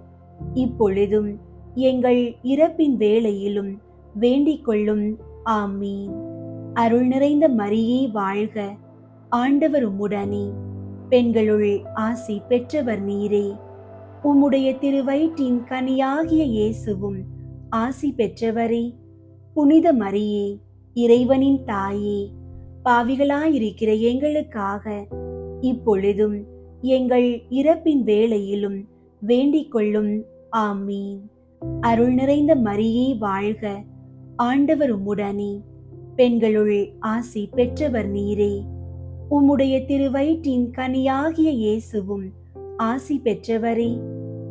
இப்பொழுதும் எங்கள் இறப்பின் வேளையிலும் வேண்டிக் கொள்ளும். ஆமீன். அருள் நிறைந்த மரியே வாழ்க. ஆண்டவர் உம்முடனே, பெண்களுள் ஆசி பெற்றவர் நீரே. உம்முடைய திருவயிற்றின் கனியாகிய இயேசுவும் ஆசி பெற்றவரே. புனித மரியே, இறைவனின் தாயே, பாவிகளாயிருக்கிற எங்களுக்காக இப்பொழுதும் எங்கள் இறப்பின் வேளையிலும் வேண்டிக் கொள்ளும். ஆமீன். அருள் நிறைந்த மரியே வாழ்க. ஆண்டவர் உம்முடனே, பெண்களுள் ஆசி பெற்றவர் நீரே. உம்முடைய திருவயிற்றின் கனியாகிய இயேசுவும் ஆசி பெற்றவரே.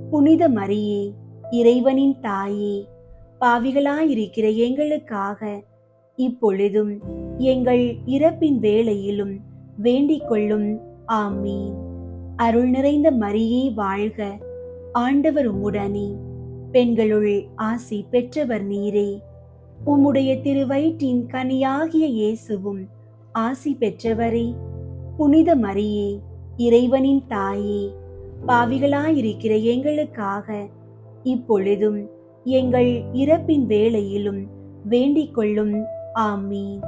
புனித மரியே, இறைவனின் தாயே, பாவிகளாயிருக்கிற எங்களுக்காக இப்பொழுதும் எங்கள் இறப்பின் வேளையிலும் வேண்டிக் கொள்ளும். ஆமீன். அருள் நிறைந்த மரியே வாழ்க. ஆண்டவர் உம்முடனே, பெண்களுள் ஆசி பெற்றவர் நீரே. உம்முடைய திருவயிற்றின் கனியாகிய இயேசுவும் ஆசி பெற்றவரே. புனித மரியே, இறைவனின் தாயே, பாவிகளாயிருக்கிற எங்களுக்காக இப்பொழுதும் எங்கள் இறப்பின் வேளையிலும் வேண்டிக் கொள்ளும். ஆமீன்.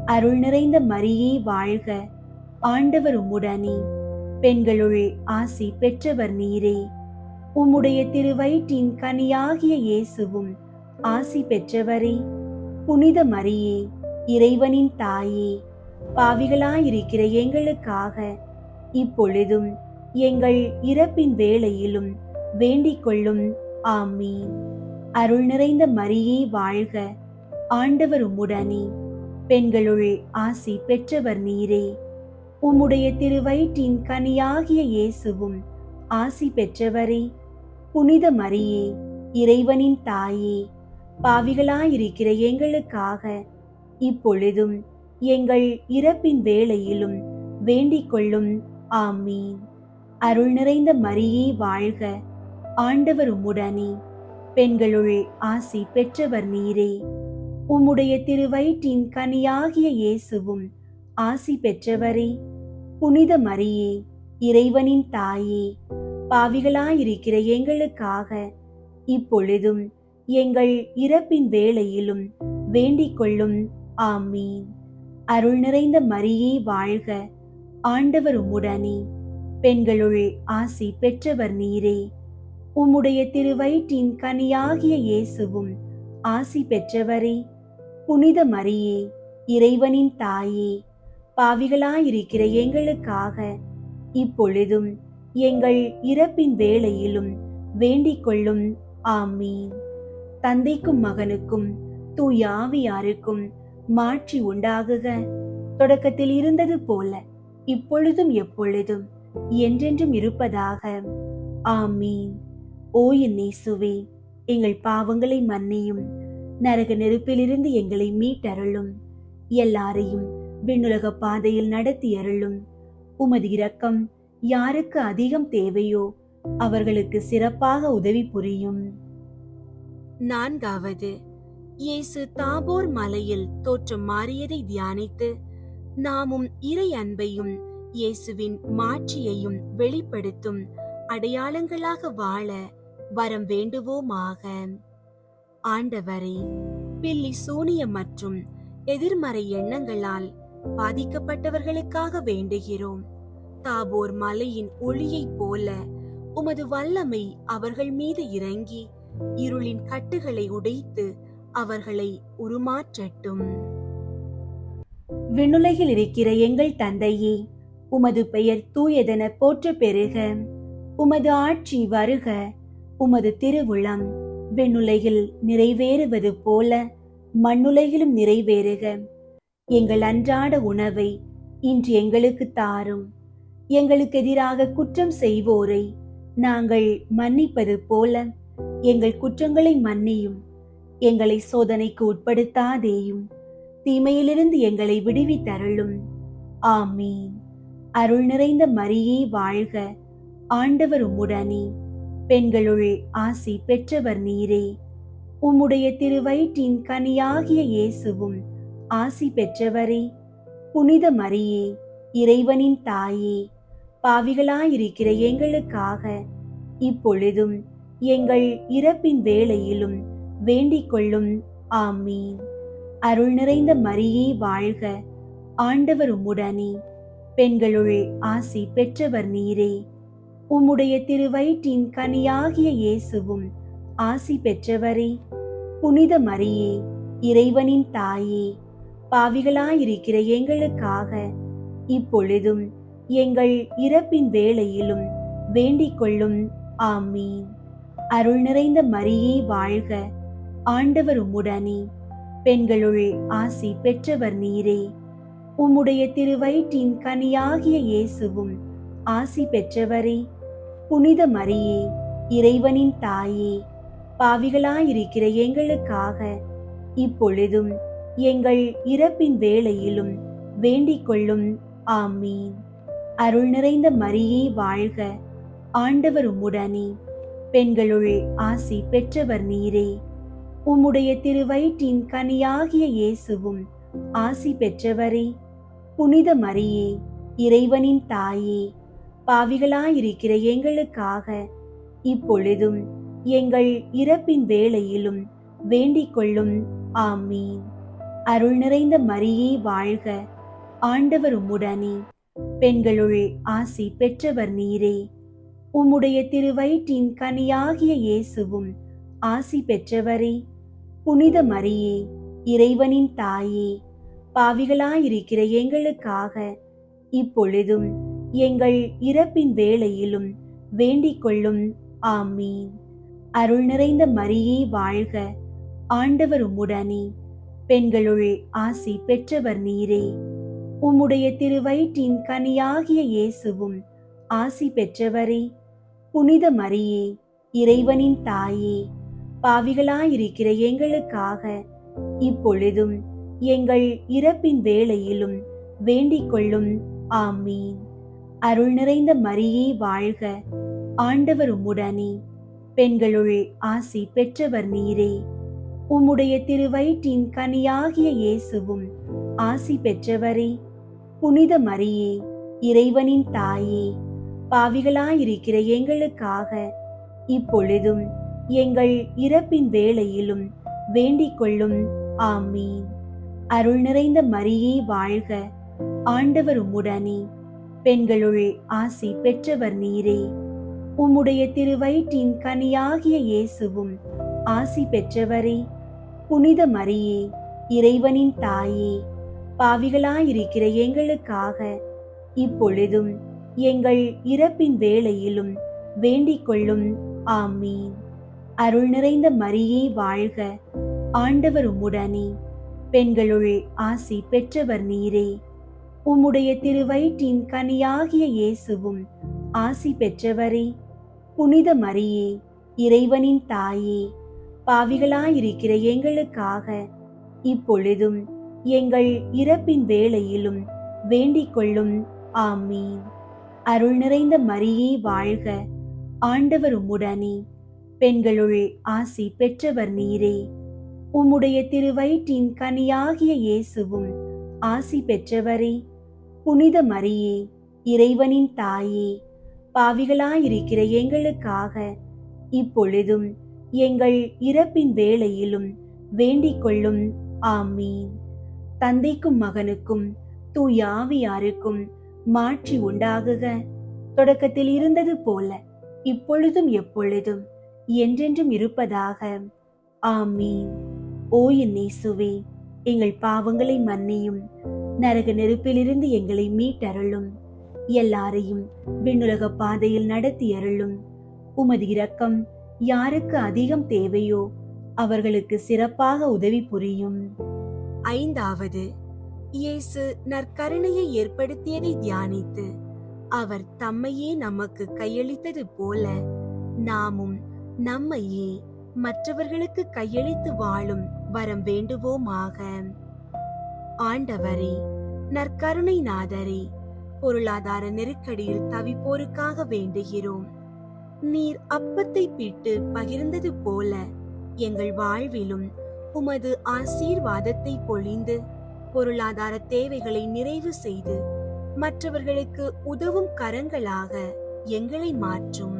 அருள் நிறைந்த மரியே வாழ்க. ஆண்டவர் உம்முடனே, பெண்களுள் ஆசி பெற்றவர் நீரே. உம்முடைய திருவயிற்றின் கனியாகிய இயேசுவும் ஆசி பெற்றவரே. புனித மரியே, இறைவனின் தாயே, பாவிகளாயிருக்கிற எங்களுக்காக இப்பொழுதும் எங்கள் இறப்பின் வேளையிலும் வேண்டிக் கொள்ளும். ஆமீன். அருள் நிறைந்த மரியே வாழ்க. ஆண்டவர் உம்முடனே, பெண்களுள் ஆசி பெற்றவர் நீரே. உம்முடைய திருவயிற்றின் கனியாகிய இயேசுவும் ஆசி பெற்றவரே. புனித மரியே, இறைவனின் தாயே, பாவிகளாயிருக்கிற எங்களுக்காக இப்பொழுதும் எங்கள் இறப்பின் வேளையிலும் வேண்டிக் கொள்ளும். ஆமீன். அருள் நிறைந்த மரியே வாழ்க. ஆண்டவர் உம்முடனே, பெண்களுள் ஆசி பெற்றவர் நீரே. உம்முடைய திருவயிற்றின் கனியாகிய இயேசுவும் ஆசி பெற்றவரே. புனித மரியே, இறைவனின் தாயே, பாவிகளாயிருக்கிற எங்களுக்காக இப்பொழுதும் எங்கள் இறப்பின் வேளையிலும் வேண்டிக் கொள்ளும். ஆமீன். அருள் நிறைந்த மரியே வாழ்க, ஆண்டவர் உம்முடனே, பெண்களுள் ஆசி பெற்றவர் நீரே. உம்முடைய திருவயிற்றின் கனியாகிய இயேசுவும் ஆசி பெற்றவரே. புனித மரியே, இறைவனின் தாயே, பாவிகளாயிருக்கிற எங்களுக்காக இப்பொழுதும் எங்கள் இறப்பின் வேளையிலும் வேண்டிக் கொள்ளும். ஆமீன். தந்தைக்கும் மகனுக்கும் தூய ஆவியாருக்கும் மாட்சி உண்டாகுக. தொடக்கத்தில் இருந்தது போல இப்பொழுதும் எப்பொழுதும் என்றென்றும் இருப்பதாக. ஆமீன். ஓ என் இயேசுவே, எங்கள் பாவங்களை மன்னியும், நரக நெருப்பிலிருந்து எங்களை மீட்டருளும், எல்லாரையும் விண்ணுலக பாதையில் நடத்தி அருளும். உமது இரக்கம் யாருக்கு அதிகம் தேவையோ அவர்களுக்கு சிறப்பாக உதவி புரியும். நான்காவது, இயேசு தாபோர் மலையில் தோற்றம் மாறியதை தியானித்து நாமும் இறை அன்பையும் இயேசுவின் மாட்சியையும் வெளிப்படுத்தும் அடையாளங்களாக வாழ வரம் வேண்டுவோமாக. ஆண்டவரே, பில்லி சூனியம் மற்றும் எதிர்மறை எண்ணங்களால் பாதிக்கப்பட்டவர்களுக்காக வேண்டுகிறோம். தாபோர் மலையின் ஒளியைப் போல உமது வல்லமை அவர்கள் மீது இறங்கி இருளின் கட்டுகளை உடைத்து அவர்களை உருமாற்றட்டும். விண்ணுலகில் இருக்கிற எங்கள் தந்தையே, உமது பெயர் தூயதென போற்ற பெறுக. உமது ஆட்சி வருக. உமது திருவுளம் விண்ணுலகில் நிறைவேறுவது போல மண்ணுலகிலும் நிறைவேறுக. எங்கள் அன்றாட உணவை இன்று எங்களுக்கு தாரும். எங்களுக்கு எதிராக குற்றம் செய்வோரை நாங்கள் மன்னிப்பது போல எங்கள் குற்றங்களை மன்னியும். எங்களை சோதனைக்கு உட்படுத்தாதேயும், தீமையிலிருந்து எங்களை விடுவித்தருளும். ஆமீன். அருள் நிறைந்த மரியே வாழ்க, ஆண்டவர் உம்முடனே, பெண்களுள் ஆசி பெற்றவர் நீரே. உம்முடைய திருவயிற்றின் கனியாகிய இயேசுவும் ஆசி பெற்றவரே. புனித மரியே, இறைவனின் தாயே, பாவிகளாயிருக்கிற எங்களுக்காக இப்பொழுதும் எங்கள் இறப்பின் வேளையிலும் வேண்டிக் கொள்ளும். ஆமீன். அருள் நிறைந்த மரியே வாழ்க, ஆண்டவர் உம்முடனே, பெண்களுள் ஆசி பெற்றவர் நீரே. உம்முடைய திருவயிற்றின் கனியாகிய இயேசுவும் ஆசி பெற்றவரே. புனித மரியே, இறைவனின் தாயே, பாவிகளாயிருக்கிற எங்களுக்காக இப்பொழுதும் எங்கள் இறப்பின் வேளையிலும் வேண்டிக் கொள்ளும். ஆமீன். அருள் நிறைந்த மரியே வாழ்க, ஆண்டவர் உம்முடனே, பெண்களுள் ஆசி பெற்றவர் நீரே. உம்முடைய திருவயிற்றின் கனியாகிய இயேசுவும் ஆசி பெற்றவரே. புனித மரியே, இறைவனின் தாயே, பாவிகளாயிருக்கிற எங்களுக்காக இப்பொழுதும் எங்கள் இறப்பின் வேளையிலும் வேண்டிக் கொள்ளும். ஆமீன். அருள் நிறைந்த மரியே வாழ்க, ஆண்டவர் உம்முடனே, பெண்களுள் ஆசி பெற்றவர் நீரே. உம்முடைய திருவயிற்றின் கனியாகிய இயேசுவும் ஆசி பெற்றவரே. புனித மரியே, இறைவனின் தாயே, பாவிகளாயிருக்கிற எங்களுக்காக இப்பொழுதும் எங்கள் இறப்பின் வேளையிலும் வேண்டிக் கொள்ளும். ஆமீன். அருள் நிறைந்த மரியே வாழ்க, ஆண்டவர் உம்முடனே, பெண்களுள் ஆசி பெற்றவர் நீரே. உம்முடைய திருவயிற்றின் கனியாகிய இயேசுவும் ஆசி பெற்றவரே. புனித மரியே, இறைவனின் தாயே, பாவிகளாயிருக்கிற எங்களுக்காக இப்பொழுதும் எங்கள் இறப்பின் வேளையிலும் வேண்டிக் கொள்ளும். ஆமீன். அருள் நிறைந்த மரியே வாழ்க, ஆண்டவர் உம்முடனே, பெண்களுள் ஆசி பெற்றவர் நீரே. உம்முடைய திருவயிற்றின் கனியாகிய இயேசுவும் ஆசி பெற்றவரே. புனித மரியே, இறைவனின் தாயே, பாவிகளாயிருக்கிற எங்களுக்காக இப்பொழுதும் எங்கள் இறப்பின் வேளையிலும் வேண்டிக் கொள்ளும். ஆமீன். அருள் நிறைந்த மரியே வாழ்க, ஆண்டவர் உம்முடனே, பெண்களுள் ஆசி பெற்றவர் நீரே. உம்முடைய திருவயிற்றின் கனியாகிய இயேசுவும் ஆசி பெற்றவரே. புனித மரியே, இறைவனின் தாயே, பாவிகளாயிருக்கிற எங்களுக்காக இப்பொழுதும் எங்கள் இறப்பின் வேளையிலும் வேண்டிக் கொள்ளும். ஆமீன். அருள் நிறைந்த மரியே வாழ்க, ஆண்டவர் உம்முடனே, பெண்களுள் ஆசி பெற்றவர் நீரே. உம்முடைய திருவயிற்றின் கனியாகிய இயேசுவும் ஆசி பெற்றவரே. புனித மரியே, இறைவனின் தாயே, பாவிகளாயிருக்கிற எங்களுக்காக இப்பொழுதும் எங்கள் இறப்பின் வேளையிலும் வேண்டிக் கொள்ளும். ஆமீன். அருள் நிறைந்த மரியே வாழ்க, ஆண்டவர் உம்முடனே, பெண்களுள் ஆசி பெற்றவர் நீரே. உம்முடைய திருவயிற்றின் கனியாகிய இயேசுவும் ஆசி பெற்றவரே. புனித மரியே, இறைவனின் தாயே, பாவிகளாயிருக்கிற எங்களுக்காக இப்பொழுதும் எங்கள் இறப்பின் வேளையிலும் வேண்டிக் கொள்ளும். ஆமீன். அருள் நிறைந்த மரியே வாழ்க, ஆண்டவர் உம்முடனே, பெண்களுள் ஆசி பெற்றவர் நீரே. உம்முடைய திருவயிற்றின் கனியாகிய இயேசுவும் ஆசி பெற்றவரே. புனித மரியே, இறைவனின் தாயே, பாவிகளாயிருக்கிற எங்களுக்காக இப்பொழுதும் எங்கள் இறப்பின் வேளையிலும் வேண்டிக் கொள்ளும். ஆமீன். தந்தைக்கும் மகனுக்கும் தூய ஆவியாருக்கும் மாட்சி உண்டாகுக. தொடக்கத்தில் இருந்தது போல இப்பொழுதும் எப்பொழுதும் என்றென்றும் இருப்பதாக. ஆமீன். ஓ என் இயேசுவே, எங்கள் பாவங்களை மன்னியும், நரக நெருப்பிலிருந்து எங்களை மீட்டருளும், எல்லாரையும் விண்ணுலக பாதையில் நடத்தி அருளும். உமது இரக்கம் யாருக்கு அதிகம் தேவையோ அவர்களுக்கு சிறப்பாக உதவி புரியும். ஐந்தாவது, இயேசு நற்கருணையை ஏற்படுத்தியதை தியானித்து அவர் தம்மையே நமக்கு கையளித்தது போல நாமும் நம்மையே மற்றவர்களுக்கு கையளித்து வாழும் வரம் வேண்டுவோமாக. ஆண்டவரே, நற்கருணை நாதரே, பொருளாதார நெருக்கடியில் தவிப்போருக்காக வேண்டுகிறோம். நீர் அப்பத்தை பிட்டு பகிர்ந்தது போல எங்கள் வாழ்விலும் உமது ஆசீர்வாதத்தை பொழிந்து பொருளாதார தேவைகளை நிறைவு செய்து மற்றவர்களுக்கு உதவும் கரங்களாக எங்களை மாற்றும்.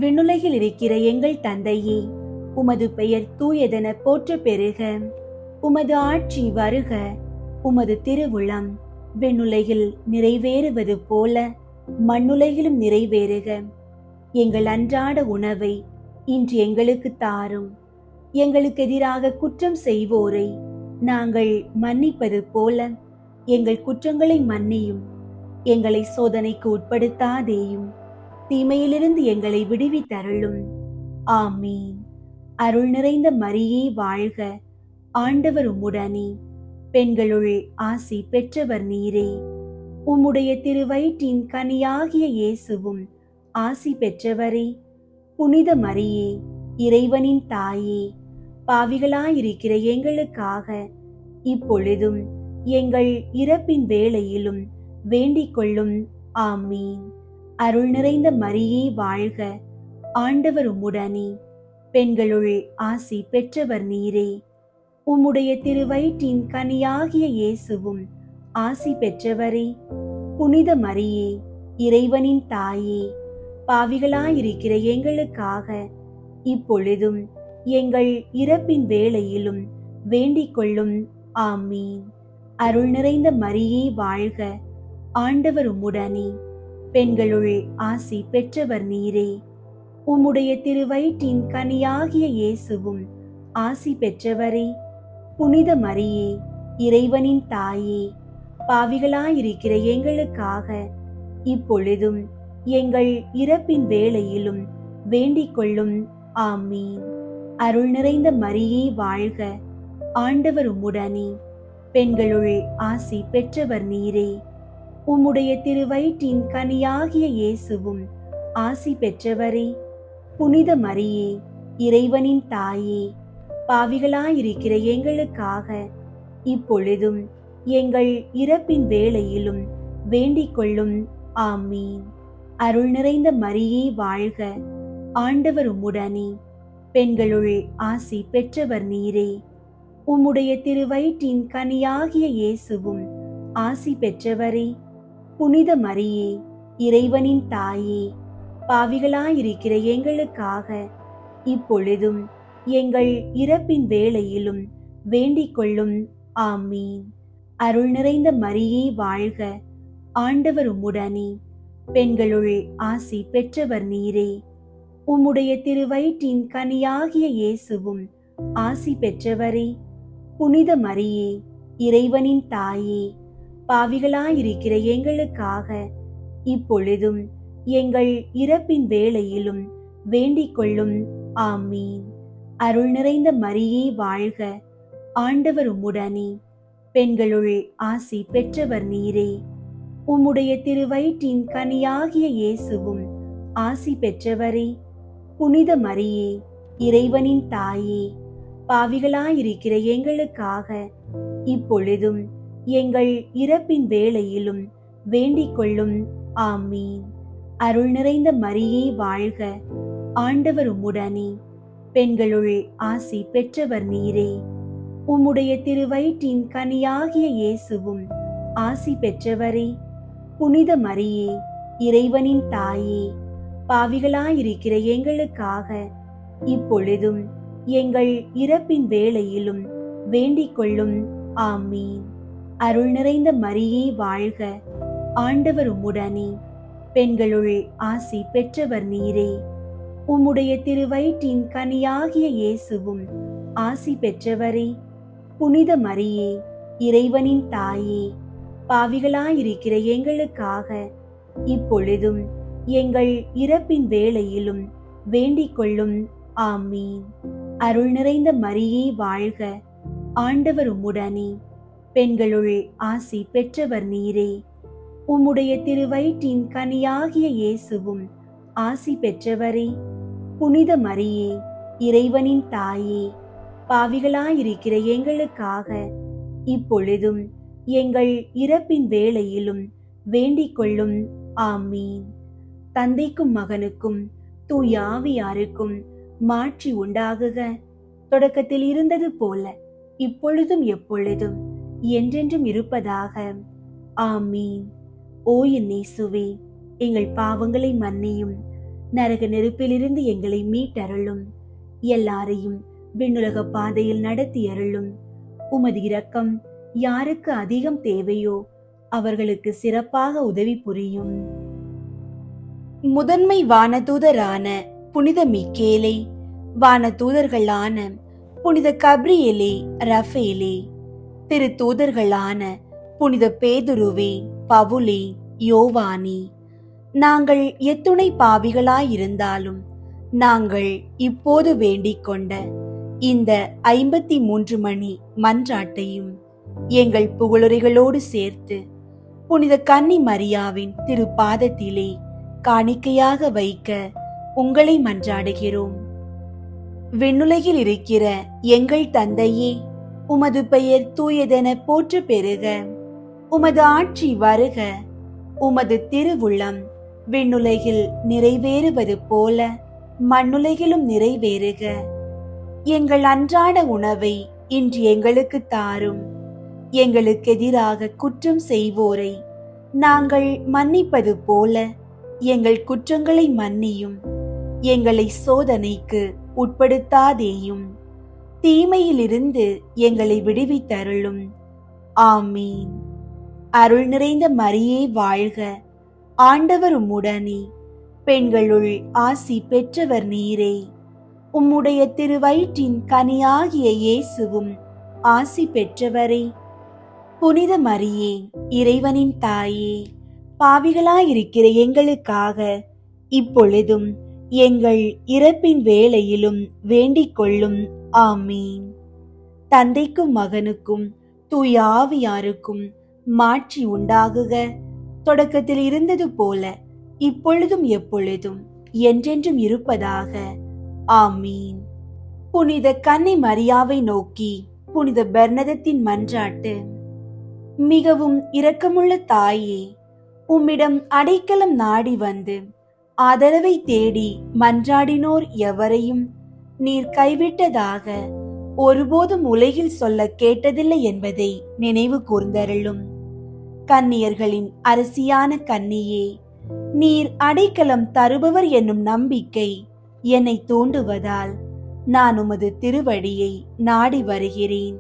விண்ணுலகில் இருக்கிற எங்கள் தந்தையே, உமது பெயர் தூயதென போற்ற பெறுக. உமது ஆட்சி வருக. உமது திருவுளம் விண்ணுலகில் நிறைவேறுவது போல மண்ணுலகிலும் நிறைவேறுக. எங்கள் அன்றாட உணவை இன்று எங்களுக்கு தாரும். எங்களுக்கு எதிராக குற்றம் செய்வோரை நாங்கள் மன்னிப்பது போல எங்கள் குற்றங்களை மன்னியும். எங்களை சோதனைக்கு உட்படுத்தாதேயும், தீமையிலிருந்து எங்களை விடுவித்தருளும். ஆமீன். அருள் நிறைந்த மரியே வாழ்க, ஆண்டவர் உம்முடனே, பெண்களுள் ஆசி பெற்றவர் நீரே. உம்முடைய திருவயிற்றின் கனியாகிய இயேசுவும் ஆசி பெற்றவரே. புனித மரியே, இறைவனின் தாயே, பாவிகளாயிருக்கிற எங்களுக்காக இப்பொழுதும் எங்கள் இறப்பின் வேளையிலும் வேண்டிக் கொள்ளும். ஆமீன். அருள் நிறைந்த மரியே வாழ்க, ஆண்டவர் உம்முடனே, பெண்களுள் ஆசி பெற்றவர் நீரே. உம்முடைய திருவயிற்றின் கனியாகிய இயேசுவும் ஆசி பெற்றவரே. புனித மரியே, இறைவனின் தாயே, பாவிகளாயிருக்கிற எங்களுக்காக இப்பொழுதும் எங்கள் இறப்பின் வேளையிலும் வேண்டிக் கொள்ளும். ஆமீன். அருள் நிறைந்த மரியே வாழ்க, ஆண்டவர் உம்முடனே, பெண்களுள் ஆசி பெற்றவர் நீரே. உம்முடைய திருவயிற்றின் கனியாகிய இயேசுவும் ஆசி பெற்றவரே. புனித மரியே, இறைவனின் தாயே, பாவிகளாயிருக்கிற எங்களுக்காக இப்பொழுதும் எங்கள் இறப்பின் வேளையிலும் வேண்டிக் கொள்ளும். ஆமீன். அருள் நிறைந்த மரியே வாழ்க, ஆண்டவர் உம்முடனே, பெண்களுள் ஆசி பெற்றவர் நீரே. உம்முடைய திருவயிற்றின் கனியாகிய இயேசுவும் ஆசி பெற்றவரே. புனித மரியே, இறைவனின் தாயே, பாவிகளாயிருக்கிற எங்களுக்காக இப்பொழுதும் எங்கள் இறப்பின் வேளையிலும் வேண்டிக் கொள்ளும். ஆமீன். அருள் நிறைந்த மரியே வாழ்க, ஆண்டவர் உம்முடனே, பெண்களுள் ஆசி பெற்றவர் நீரே. உம்முடைய திருவயிற்றின் கனியாகிய இயேசுவும் ஆசி பெற்றவரே. புனித மரியே, இறைவனின் தாயே, பாவிகளாயிருக்கிற எங்களுக்காக இப்பொழுதும் எங்கள் இறப்பின் வேளையிலும் வேண்டிக் கொள்ளும். ஆமீன். அருள் நிறைந்த மரியே வாழ்க, ஆண்டவர் உம்முடனே. பெண்களுள் ஆசி பெற்றவர் நீரே. உம்முடைய திருவயிற்றின் கனியாகிய இயேசுவும் ஆசி பெற்றவரே. புனித மரியே, இறைவனின் தாயே, பாவிகளாயிருக்கிற எங்களுக்காக இப்பொழுதும் எங்கள் இறப்பின் வேளையிலும் வேண்டிக் கொள்ளும். ஆமீன். அருள் நிறைந்த மரியே வாழ்க, ஆண்டவர் உம்முடனே. பெண்களுள் ஆசி பெற்றவர் நீரே. உம்முடைய திருவயிற்றின் கனியாகிய இயேசுவும் ஆசி பெற்றவரே. புனித மரியே, இறைவனின் தாயே, பாவிகளாயிருக்கிற எங்களுக்காக இப்பொழுதும் எங்கள் இறப்பின் வேளையிலும் வேண்டிக் கொள்ளும். ஆமீன். அருள் நிறைந்த மரியே வாழ்க, ஆண்டவர் உம்முடனே. பெண்களுள் ஆசி பெற்றவர் நீரே. உம்முடைய திருவயிற்றின் கனியாகிய இயேசுவும் ஆசி பெற்றவரே. புனித மரியே, இறைவனின் தாயே, பாவிகளாயிருக்கிற எங்களுக்காக இப்பொழுதும் எங்கள் இறப்பின் வேளையிலும் வேண்டிக் கொள்ளும். ஆமீன். அருள் நிறைந்த மரியே வாழ்க, ஆண்டவர் உம்முடனே. பெண்களுள் ஆசி பெற்றவர் நீரே. உம்முடைய திருவயிற்றின் கனியாகிய இயேசுவும் ஆசி பெற்றவரே. புனித மரியே, இறைவனின் தாயே, பாவிகளாயிருக்கிற எங்களுக்காக இப்பொழுதும் எங்கள் இறப்பின் வேளையிலும் வேண்டிக் கொள்ளும். ஆமீன். அருள் நிறைந்த மரியே வாழ்க, ஆண்டவர் உம்முடனே. பெண்களுள் ஆசி பெற்றவர் நீரே. உம்முடைய திருவயிற்றின் கனியாகிய இயேசுவும் ஆசி பெற்றவரே. புனித மரியே, இறைவனின் தாயே, பாவிகளாயிருக்கிற எங்களுக்காக இப்பொழுதும் எங்கள் இறப்பின் வேளையிலும் வேண்டிக் கொள்ளும். ஆமீன். தந்தைக்கும் மகனுக்கும் தூய ஆவியாருக்கும் மாட்சி உண்டாகுக. தொடக்கத்தில் இருந்தது போல இப்பொழுதும் எப்பொழுதும் என்றென்றும் இருப்பதாக. ஆமீன். ஓ என் இயேசுவே, எங்கள் பாவங்களை மன்னியும், நரக நெருப்பிலிருந்து எங்களை மீட்டருளும், எல்லாரையும் விண்ணுலக பாதையில் நடத்தி அருளும். உமது இரக்கம் யாருக்கு அதிகம் தேவையோ அவர்களுக்கு சிறப்பாக உதவி புரியும். முதன்மை வானதூதரான புனித மிக்கேலே, வானதூதர்களான புனித கப்ரியேலே, ரஃபேலே, திரு தூதர்களான புனித பேதுருவே, பவுலே, யோவானே, நாங்கள் எத்துணை பாவிகளாயிருந்தாலும் நாங்கள் இப்போது வேண்டிக் கொண்ட இந்த 53 மணி மன்றாட்டையும் எங்கள் புகழுரைகளோடு சேர்த்து புனித கன்னி மரியாவின் திருப்பாதத்திலே காணிக்கையாக வைக்க உங்களை மன்றாடுகிறோம். விண்ணுலகில் இருக்கிற எங்கள் தந்தையே, உமது பெயர் தூயதென போற்ற பெறுக. உமது ஆட்சி வருக. உமது திருவுள்ளம் விண்ணுலகில் நிறைவேறுவது போல மண்ணுலகிலும் நிறைவேறுக. எங்கள் அன்றாட உணவை இன்று எங்களுக்கு தாரும். எங்களுக்கு எதிராக குற்றம் செய்வோரை நாங்கள் மன்னிப்பது போல எங்கள் குற்றங்களை மன்னியும். எங்களை சோதனைக்கு உட்படுத்தாதேயும், தீமையிலிருந்து எங்களை விடுவித்தருளும். ஆமீன். அருள் நிறைந்த மரியே வாழ்க, ஆண்டவர் உம்முடனே. பெண்களுள் ஆசி பெற்றவர் நீரே. உம்முடைய திருவயிற்றின் கனியாகிய இயேசுவும் ஆசி பெற்றவரே. புனித மரியே, இறைவனின் தாயே, பாவிகளாயிருக்கிற எங்களுக்காக இப்பொழுதும் எங்கள் இறப்பின் வேளையிலும் வேண்டிக் கொள்ளும். ஆமீன். தந்தைக்கும் மகனுக்கும் தூய ஆவியாருக்கும் மாட்சி உண்டாகுக. தொடக்கத்தில் இருந்தது போல இப்பொழுதும் எப்பொழுதும் என்றென்றும் இருப்பதாக. ஆமீன். புனித கன்னி மரியாவை நோக்கி புனித பெர்னதத்தின் மன்றாட்டு. மிகவும் இரக்கமுள்ள தாயே, உம்மிடம் அடைக்கலம் நாடி வந்து ஆதரவை தேடி மன்றாடினோர் எவரையும் நீர் கைவிட்டதாக ஒருபோதும் உலகில் சொல்ல கேட்டதில்லை என்பதை நினைவு கூர்ந்தருளும். கன்னியர்களின் அரசியான கன்னியே, நீர் அடைக்கலம் தருபவர் என்னும் நம்பிக்கை என்னை தூண்டுவதால் நான் உமது திருவடியை நாடி வருகிறேன்.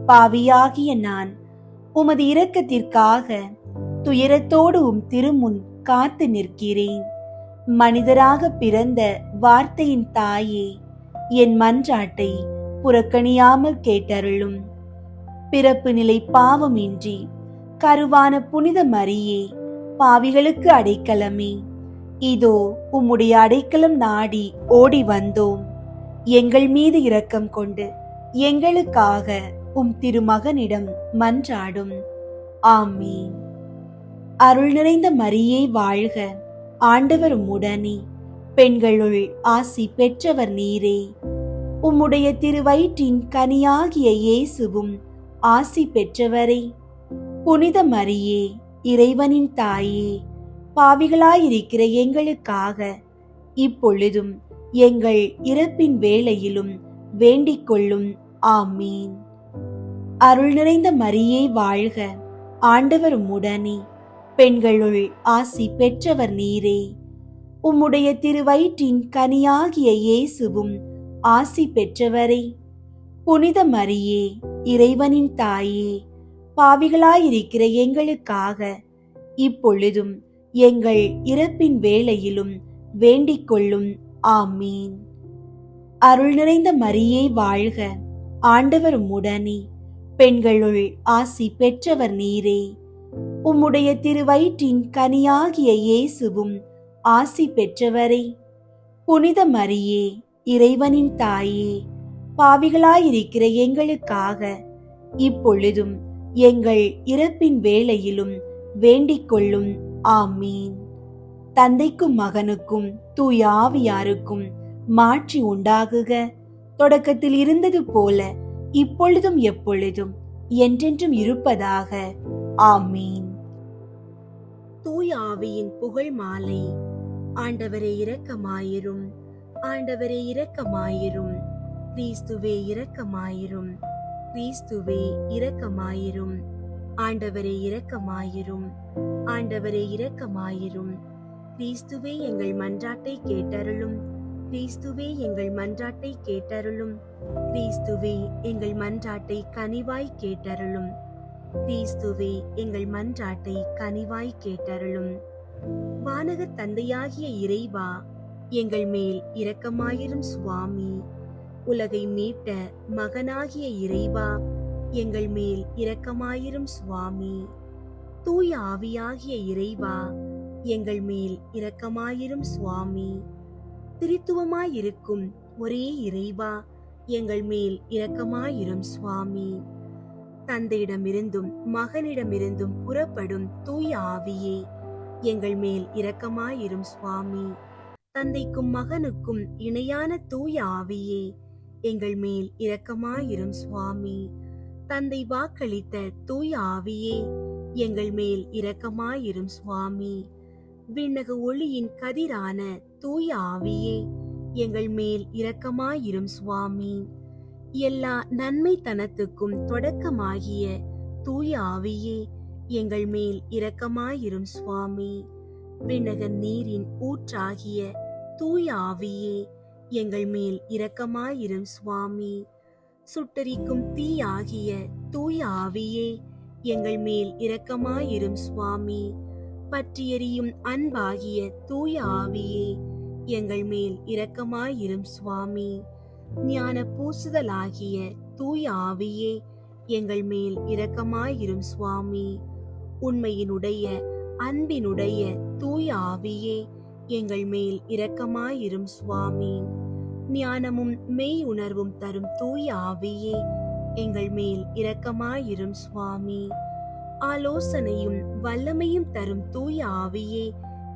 பாவியாகிய நான் உமது இரக்கத்திற்காக துயரத்தோடு திருமுன் காத்து நிற்கிறேன். மனிதராக பிறந்த வார்த்தையின் தாயே, என் மன்றாட்டை புறக்கணியாமல் கேட்டருளும். பிறப்பு நிலை பாவமின்றி கருவான புனித மரியே, பாவிகளுக்கு அடைக்கலமே, இதோ உம்முடைய அடைக்கலம் நாடி ஓடி வந்தோம். எங்கள் மீது இரக்கம் கொண்டு எங்களுக்காக திருமகனிடம் மன்றாடும். ஆமீன். அருள் நிறைந்த மரியே வாழ்க, ஆண்டவர் உம்முடனே, பெண்களுள் ஆசி பெற்றவர் நீரே. உம்முடைய திருவயிற்றின் கனியாகிய இயேசுவும் ஆசி பெற்றவரே. புனித மரியே, இறைவனின் தாயே, பாவிகளாயிருக்கிற எங்களுக்காக இப்பொழுதும் எங்கள் இறப்பின் வேளையிலும் வேண்டிக் கொள்ளும். ஆமீன். அருள் நிறைந்த மரியே வாழ்க, ஆண்டவர் உம்முடனே, பெண்களுள் ஆசி பெற்றவர் நீரே. உம்முடைய திருவயிற்றின் கனியாகிய இயேசுவும் ஆசி பெற்றவரே. புனித மரியே, இறைவனின் தாயே, பாவிகளாயிருக்கிற எங்களுக்காக இப்பொழுதும் எங்கள் இறப்பின் வேளையிலும் வேண்டிக் கொள்ளும். ஆமீன். அருள் நிறைந்த மரியே வாழ்க, ஆண்டவர் உம்முடனே, பெண்களுள் ஆசி பெற்றவர் நீரே. உம்முடைய திருவயிற்றின் கனியாகிய இயேசுவும் ஆசி பெற்றவரே. புனித மரியே, இறைவனின் தாயே, பாவிகளாயிருக்கிற எங்களுக்காக இப்பொழுதும் எங்கள் இறப்பின் வேளையிலும் வேண்டிக் கொள்ளும். ஆமீன். தந்தைக்கும் மகனுக்கும் தூய ஆவியாருக்கும் மாட்சி உண்டாகுக. தொடக்கத்தில் இருந்தது போல இப்பொழுதும் எப்பொழுதும் என்றென்றும் இருப்பதாக. ஆமீன். தூய ஆவியின் புகழ் மாலை. ஆண்டவரே இரக்கமாயிரும், ஆண்டவரே இரக்கமாயிரும், கிறிஸ்துவே இரக்கமாயிரும், கிறிஸ்துவே இரக்கமாயிரும், ஆண்டவரே இரக்கமாயிரும், ஆண்டவரே இரக்கமாயிரும், கிறிஸ்துவே எங்கள் மன்றாட்டை கேட்டருளும், கிறிஸ்துவே எங்கள் மன்றாட்டை கேட்டருளும், கிறிஸ்துவே எங்கள் மன்றாட்டை கனிவாய் கேட்டருளும், கிறிஸ்துவே எங்கள் மன்றாட்டை கனிவாய் கேட்டருளும். வானக தந்தையாகிய இறைவா, எங்கள் மேல் இரக்கமாயிரும் சுவாமி. உலகை மீட்ட மகனாகிய இறைவா, எங்கள் மேல் இரக்கமாயிரும் சுவாமி. தூய ஆவியாகிய இறைவா, எங்கள் மேல் இரக்கமாயிரும் சுவாமி. திரித்துவமாயிருக்கும் ஒரே இறைவா, எங்கள் மேல் இரக்கமாயிரும் சுவாமி. தந்தையிடமிருந்தும் மகனிடமிருந்தும் புறப்படும் தூய ஆவியே, எங்கள் மேல் இரக்கமாயிரும் சுவாமி. தந்தைக்கும் மகனுக்கும் இணையான தூய ஆவியே, எங்கள் மேல் இரக்கமாயிரும் சுவாமி. தந்தை வாக்களித்த தூய ஆவியே, எங்கள் மேல் இரக்கமாயிரும் சுவாமி. விண்ணக ஒளியின் கதிரான தூய ஆவியே, எங்கள் மேல் இரக்கமாயிரும் சுவாமி. எல்லா நன்மைத்தனத்துக்கும் தொடக்கமாகிய தூய ஆவியே, எங்கள் மேல் இரக்கமாயிரும் சுவாமி. விண்ணக நீரின் ஊற்றாகிய தூய ஆவியே, எங்கள் மேல் இரக்கமாயிரும் சுவாமி. சுட்டரிக்கும் தீயாகிய தூய ஆவியே, எங்கள் மேல் இரக்கமாயிரும் சுவாமி. பற்றியெரியும் அன்பாகிய தூய ஆவியே, எங்கள் மேல் இரக்கமாயிரும் சுவாமி. ஞான பூசுதலாகிய தூய ஆவியே, எங்கள் மேல் இரக்கமாயிரும் சுவாமி. உண்மையினுடைய அன்பினுடைய தூய ஆவியே, எங்கள் மேல் இரக்கமாயிரும் சுவாமி. ஞானமும் மெய் உணர்வும் தரும் தூய ஆவியே, எங்கள் மேல் இரக்கமாயிரும் சுவாமி. ஆலோசனையும் வல்லமையும் தரும் தூய ஆவியே,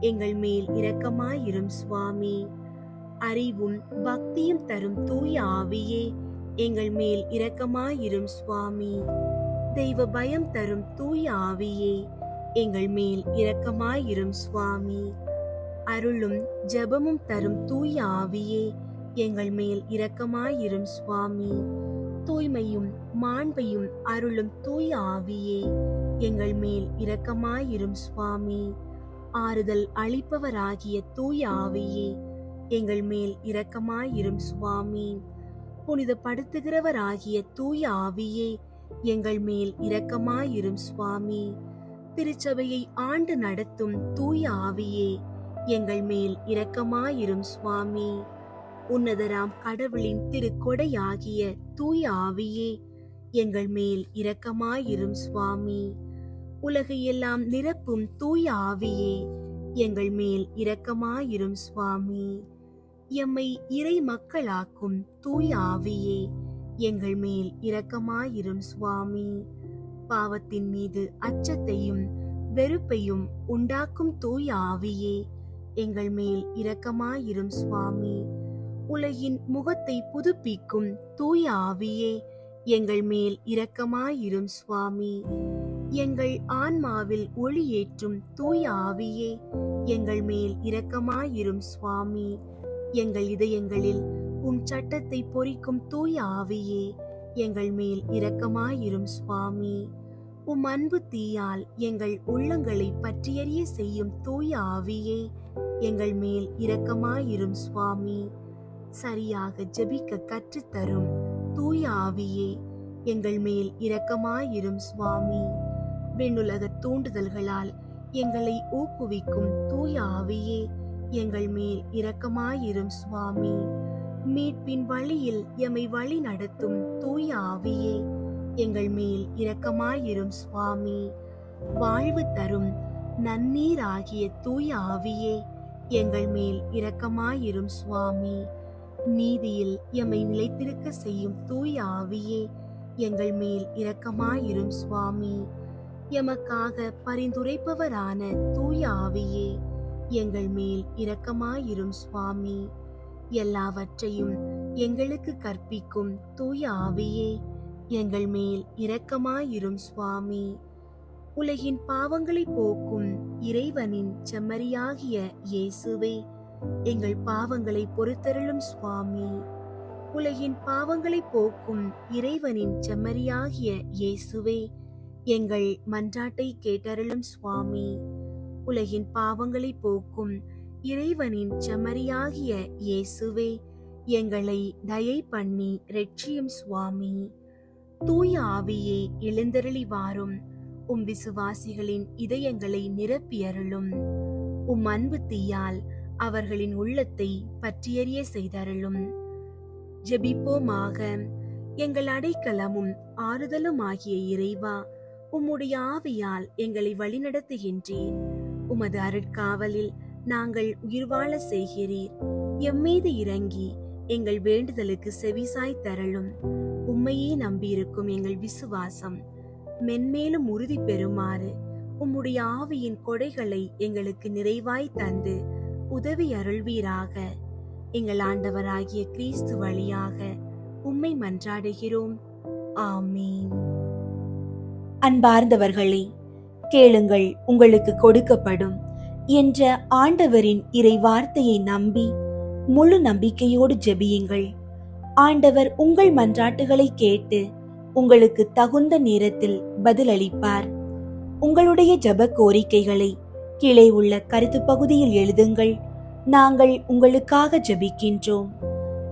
எங்கள் மேல் இரக்கமாயிரும் சுவாமி. அறிவும் பக்தியும் தரும் தூய ஆவியே, எங்கள் மேல் இரக்கமாயிரும் சுவாமி. தெய்வ பயம் தரும் தூய ஆவியே, எங்கள் மேல் இரக்கமாயிரும் சுவாமி. அருளும் ஜெபமும் தரும் தூய ஆவியே, எங்கள் மேல் இரக்கமாயிரும் சுவாமி. தூய்மையும் மாண்பையும் அருளும் தூய ஆவியே, எங்கள் மேல் இரக்கமாயிரும் சுவாமி. ஆறுதல் அளிப்பவராகிய தூய ஆவியே, எங்கள் மேல் இரக்கமாயிரும் சுவாமி. புனிதப்படுத்துகிறவராகிய தூய ஆவியே, எங்கள் மேல் இரக்கமாயிரும் சுவாமி. திருச்சபையை ஆண்டு நடத்தும் தூய ஆவியே, எங்கள் மேல் இரக்கமாயிரும் சுவாமி. உன்னதராம் கடவுளின் திருக்கொடையாகிய தூய ஆவியே, எங்கள் மேல் இரக்கமாயிரும் சுவாமி. உலகையெல்லாம் நிரப்பும் தூய ஆவியே, எங்கள் மேல் இரக்கமாயிரும் சுவாமி. எம்மை இறை மக்களாக்கும் தூய ஆவியே, எங்கள் மேல் இரக்கமாயிரும் சுவாமி. பாவத்தின் மீது அச்சத்தையும் வெறுப்பையும் உண்டாக்கும் தூய ஆவியே, எங்கள் மேல் இரக்கமாயிரும் சுவாமி. உலகின் முகத்தை புதுப்பிக்கும் தூய ஆவியே, எங்கள் மேல் இரக்கமாயிரும் சுவாமி. எங்கள் ஆன்மாவில் ஒளியேற்றும் தூய ஆவியே, எங்கள் மேல் இரக்கமாயிரும் சுவாமி. எங்கள் இதயங்களில் சட்டத்தை பொறிக்கும் தூய ஆவியே, எங்கள் மேல் இரக்கமாயிரும் சுவாமி. அன்பு தீயால் எங்கள் உள்ளங்களை பற்றியறிய செய்யும் தூய ஆவியே, எங்கள் மேல் இரக்கமாயிரும் சுவாமி. சரியாக ஜெபிக்க கற்றுத்தரும் தூய ஆவியே, எங்கள் மேல் இரக்கமாயிரும் சுவாமி. விண்ணுலக தூண்டுதல்களால் எங்களை ஊக்குவிக்கும் தூய ஆவியே, எங்கள் மேல் இரக்கமாயிரும் சுவாமி. மீட்பின் வழியில் எம்மை வழி நடத்தும் தூய ஆவியே, எங்கள் மேல் இரக்கமாயிரும் சுவாமி. வாழ்வு தரும் நன்னீராகிய தூய ஆவியே, எங்கள் மேல் இரக்கமாயிரும் சுவாமி. நீதியில் எம்மை நிலைத்திருக்க செய்யும் தூய ஆவியே, எங்கள் மேல் இரக்கமாயிரும் சுவாமி. எமக்காக பரிந்துரைப்பவரான தூய ஆவியே, எங்கள் மேல் இரக்கமாயிரும் சுவாமி. எல்லாவற்றையும் எங்களுக்கு கற்பிக்கும் தூய ஆவியே, எங்கள் மேல் இரக்கமாயிரும் சுவாமி. உலகின் பாவங்களை போக்கும் இறைவனின் செம்மறியாகிய இயேசுவே, எங்கள் பாவங்களை பொறுத்தருளும் சுவாமி. உலகின் பாவங்களை போக்கும் இறைவனின் செம்மறியாகிய இயேசுவே, எங்கள் மன்றாட்டை கேட்டருளும் சுவாமி. உலகின் பாவங்களை போக்கும் இறைவனின் செம்மறியாகிய இயேசுவே, எங்களை தயை பண்ணி இரட்சியும் சுவாமி. தூய ஆவியே, எழுந்தருளி வாரும். விசுவாசிகளின் இதயங்களை நிரப்பியருளும். அன்பு தீயால் அவர்களின் உள்ளத்தை பற்றியறிய செய்தருளும். ஜெபிப்போமாக. எங்கள் அடைக்கலமும் ஆறுதலும் ஆகிய இறைவா, உம்முடைய ஆவியால் எங்களை வழிநடத்துகின்றீர். உமது அருட்காவலில் நாங்கள் உயிர் வாழ செய்கிறீர். எம்மீது இறங்கி எங்கள் வேண்டுதலுக்கு செவிசாய் தரலும். உம்மையே நம்பியிருக்கும் எங்கள் விசுவாசம் மென்மேலும் உறுதி பெறுமாறு உம்முடைய ஆவியின் கொடைகளை எங்களுக்கு நிறைவாய் தந்து உதவி அருள்வீராக. எங்கள் ஆண்டவராகிய கிறிஸ்து வழியாக உம்மை மன்றாடுகிறோம். ஆமீன். அன்பார்ந்தவர்களே, கேளுங்கள் உங்களுக்கு கொடுக்கப்படும் என்ற ஆண்டவரின் இறை வார்த்தையை நம்பி முழு நம்பிக்கையோடு ஜெபியுங்கள். ஆண்டவர் உங்கள் மன்றாட்டுகளை கேட்டு உங்களுக்கு தகுந்த நேரத்தில் பதிலளிப்பார். உங்களுடைய ஜெப கோரிக்கைகளை கீழே உள்ள கருத்து பகுதியில் எழுதுங்கள். நாங்கள் உங்களுக்காக ஜெபிக்கின்றோம்.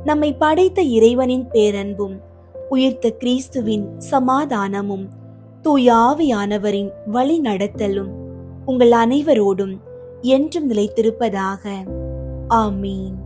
நம்மை படைத்த இறைவனின் பேரன்பும் உயிர்த்த கிறிஸ்துவின் சமாதானமும் தூய ஆவியானவரின் வழி நடத்தலும் உங்கள் அனைவரோடும் என்றும் நிலைத்திருப்பதாக. ஆமீன்.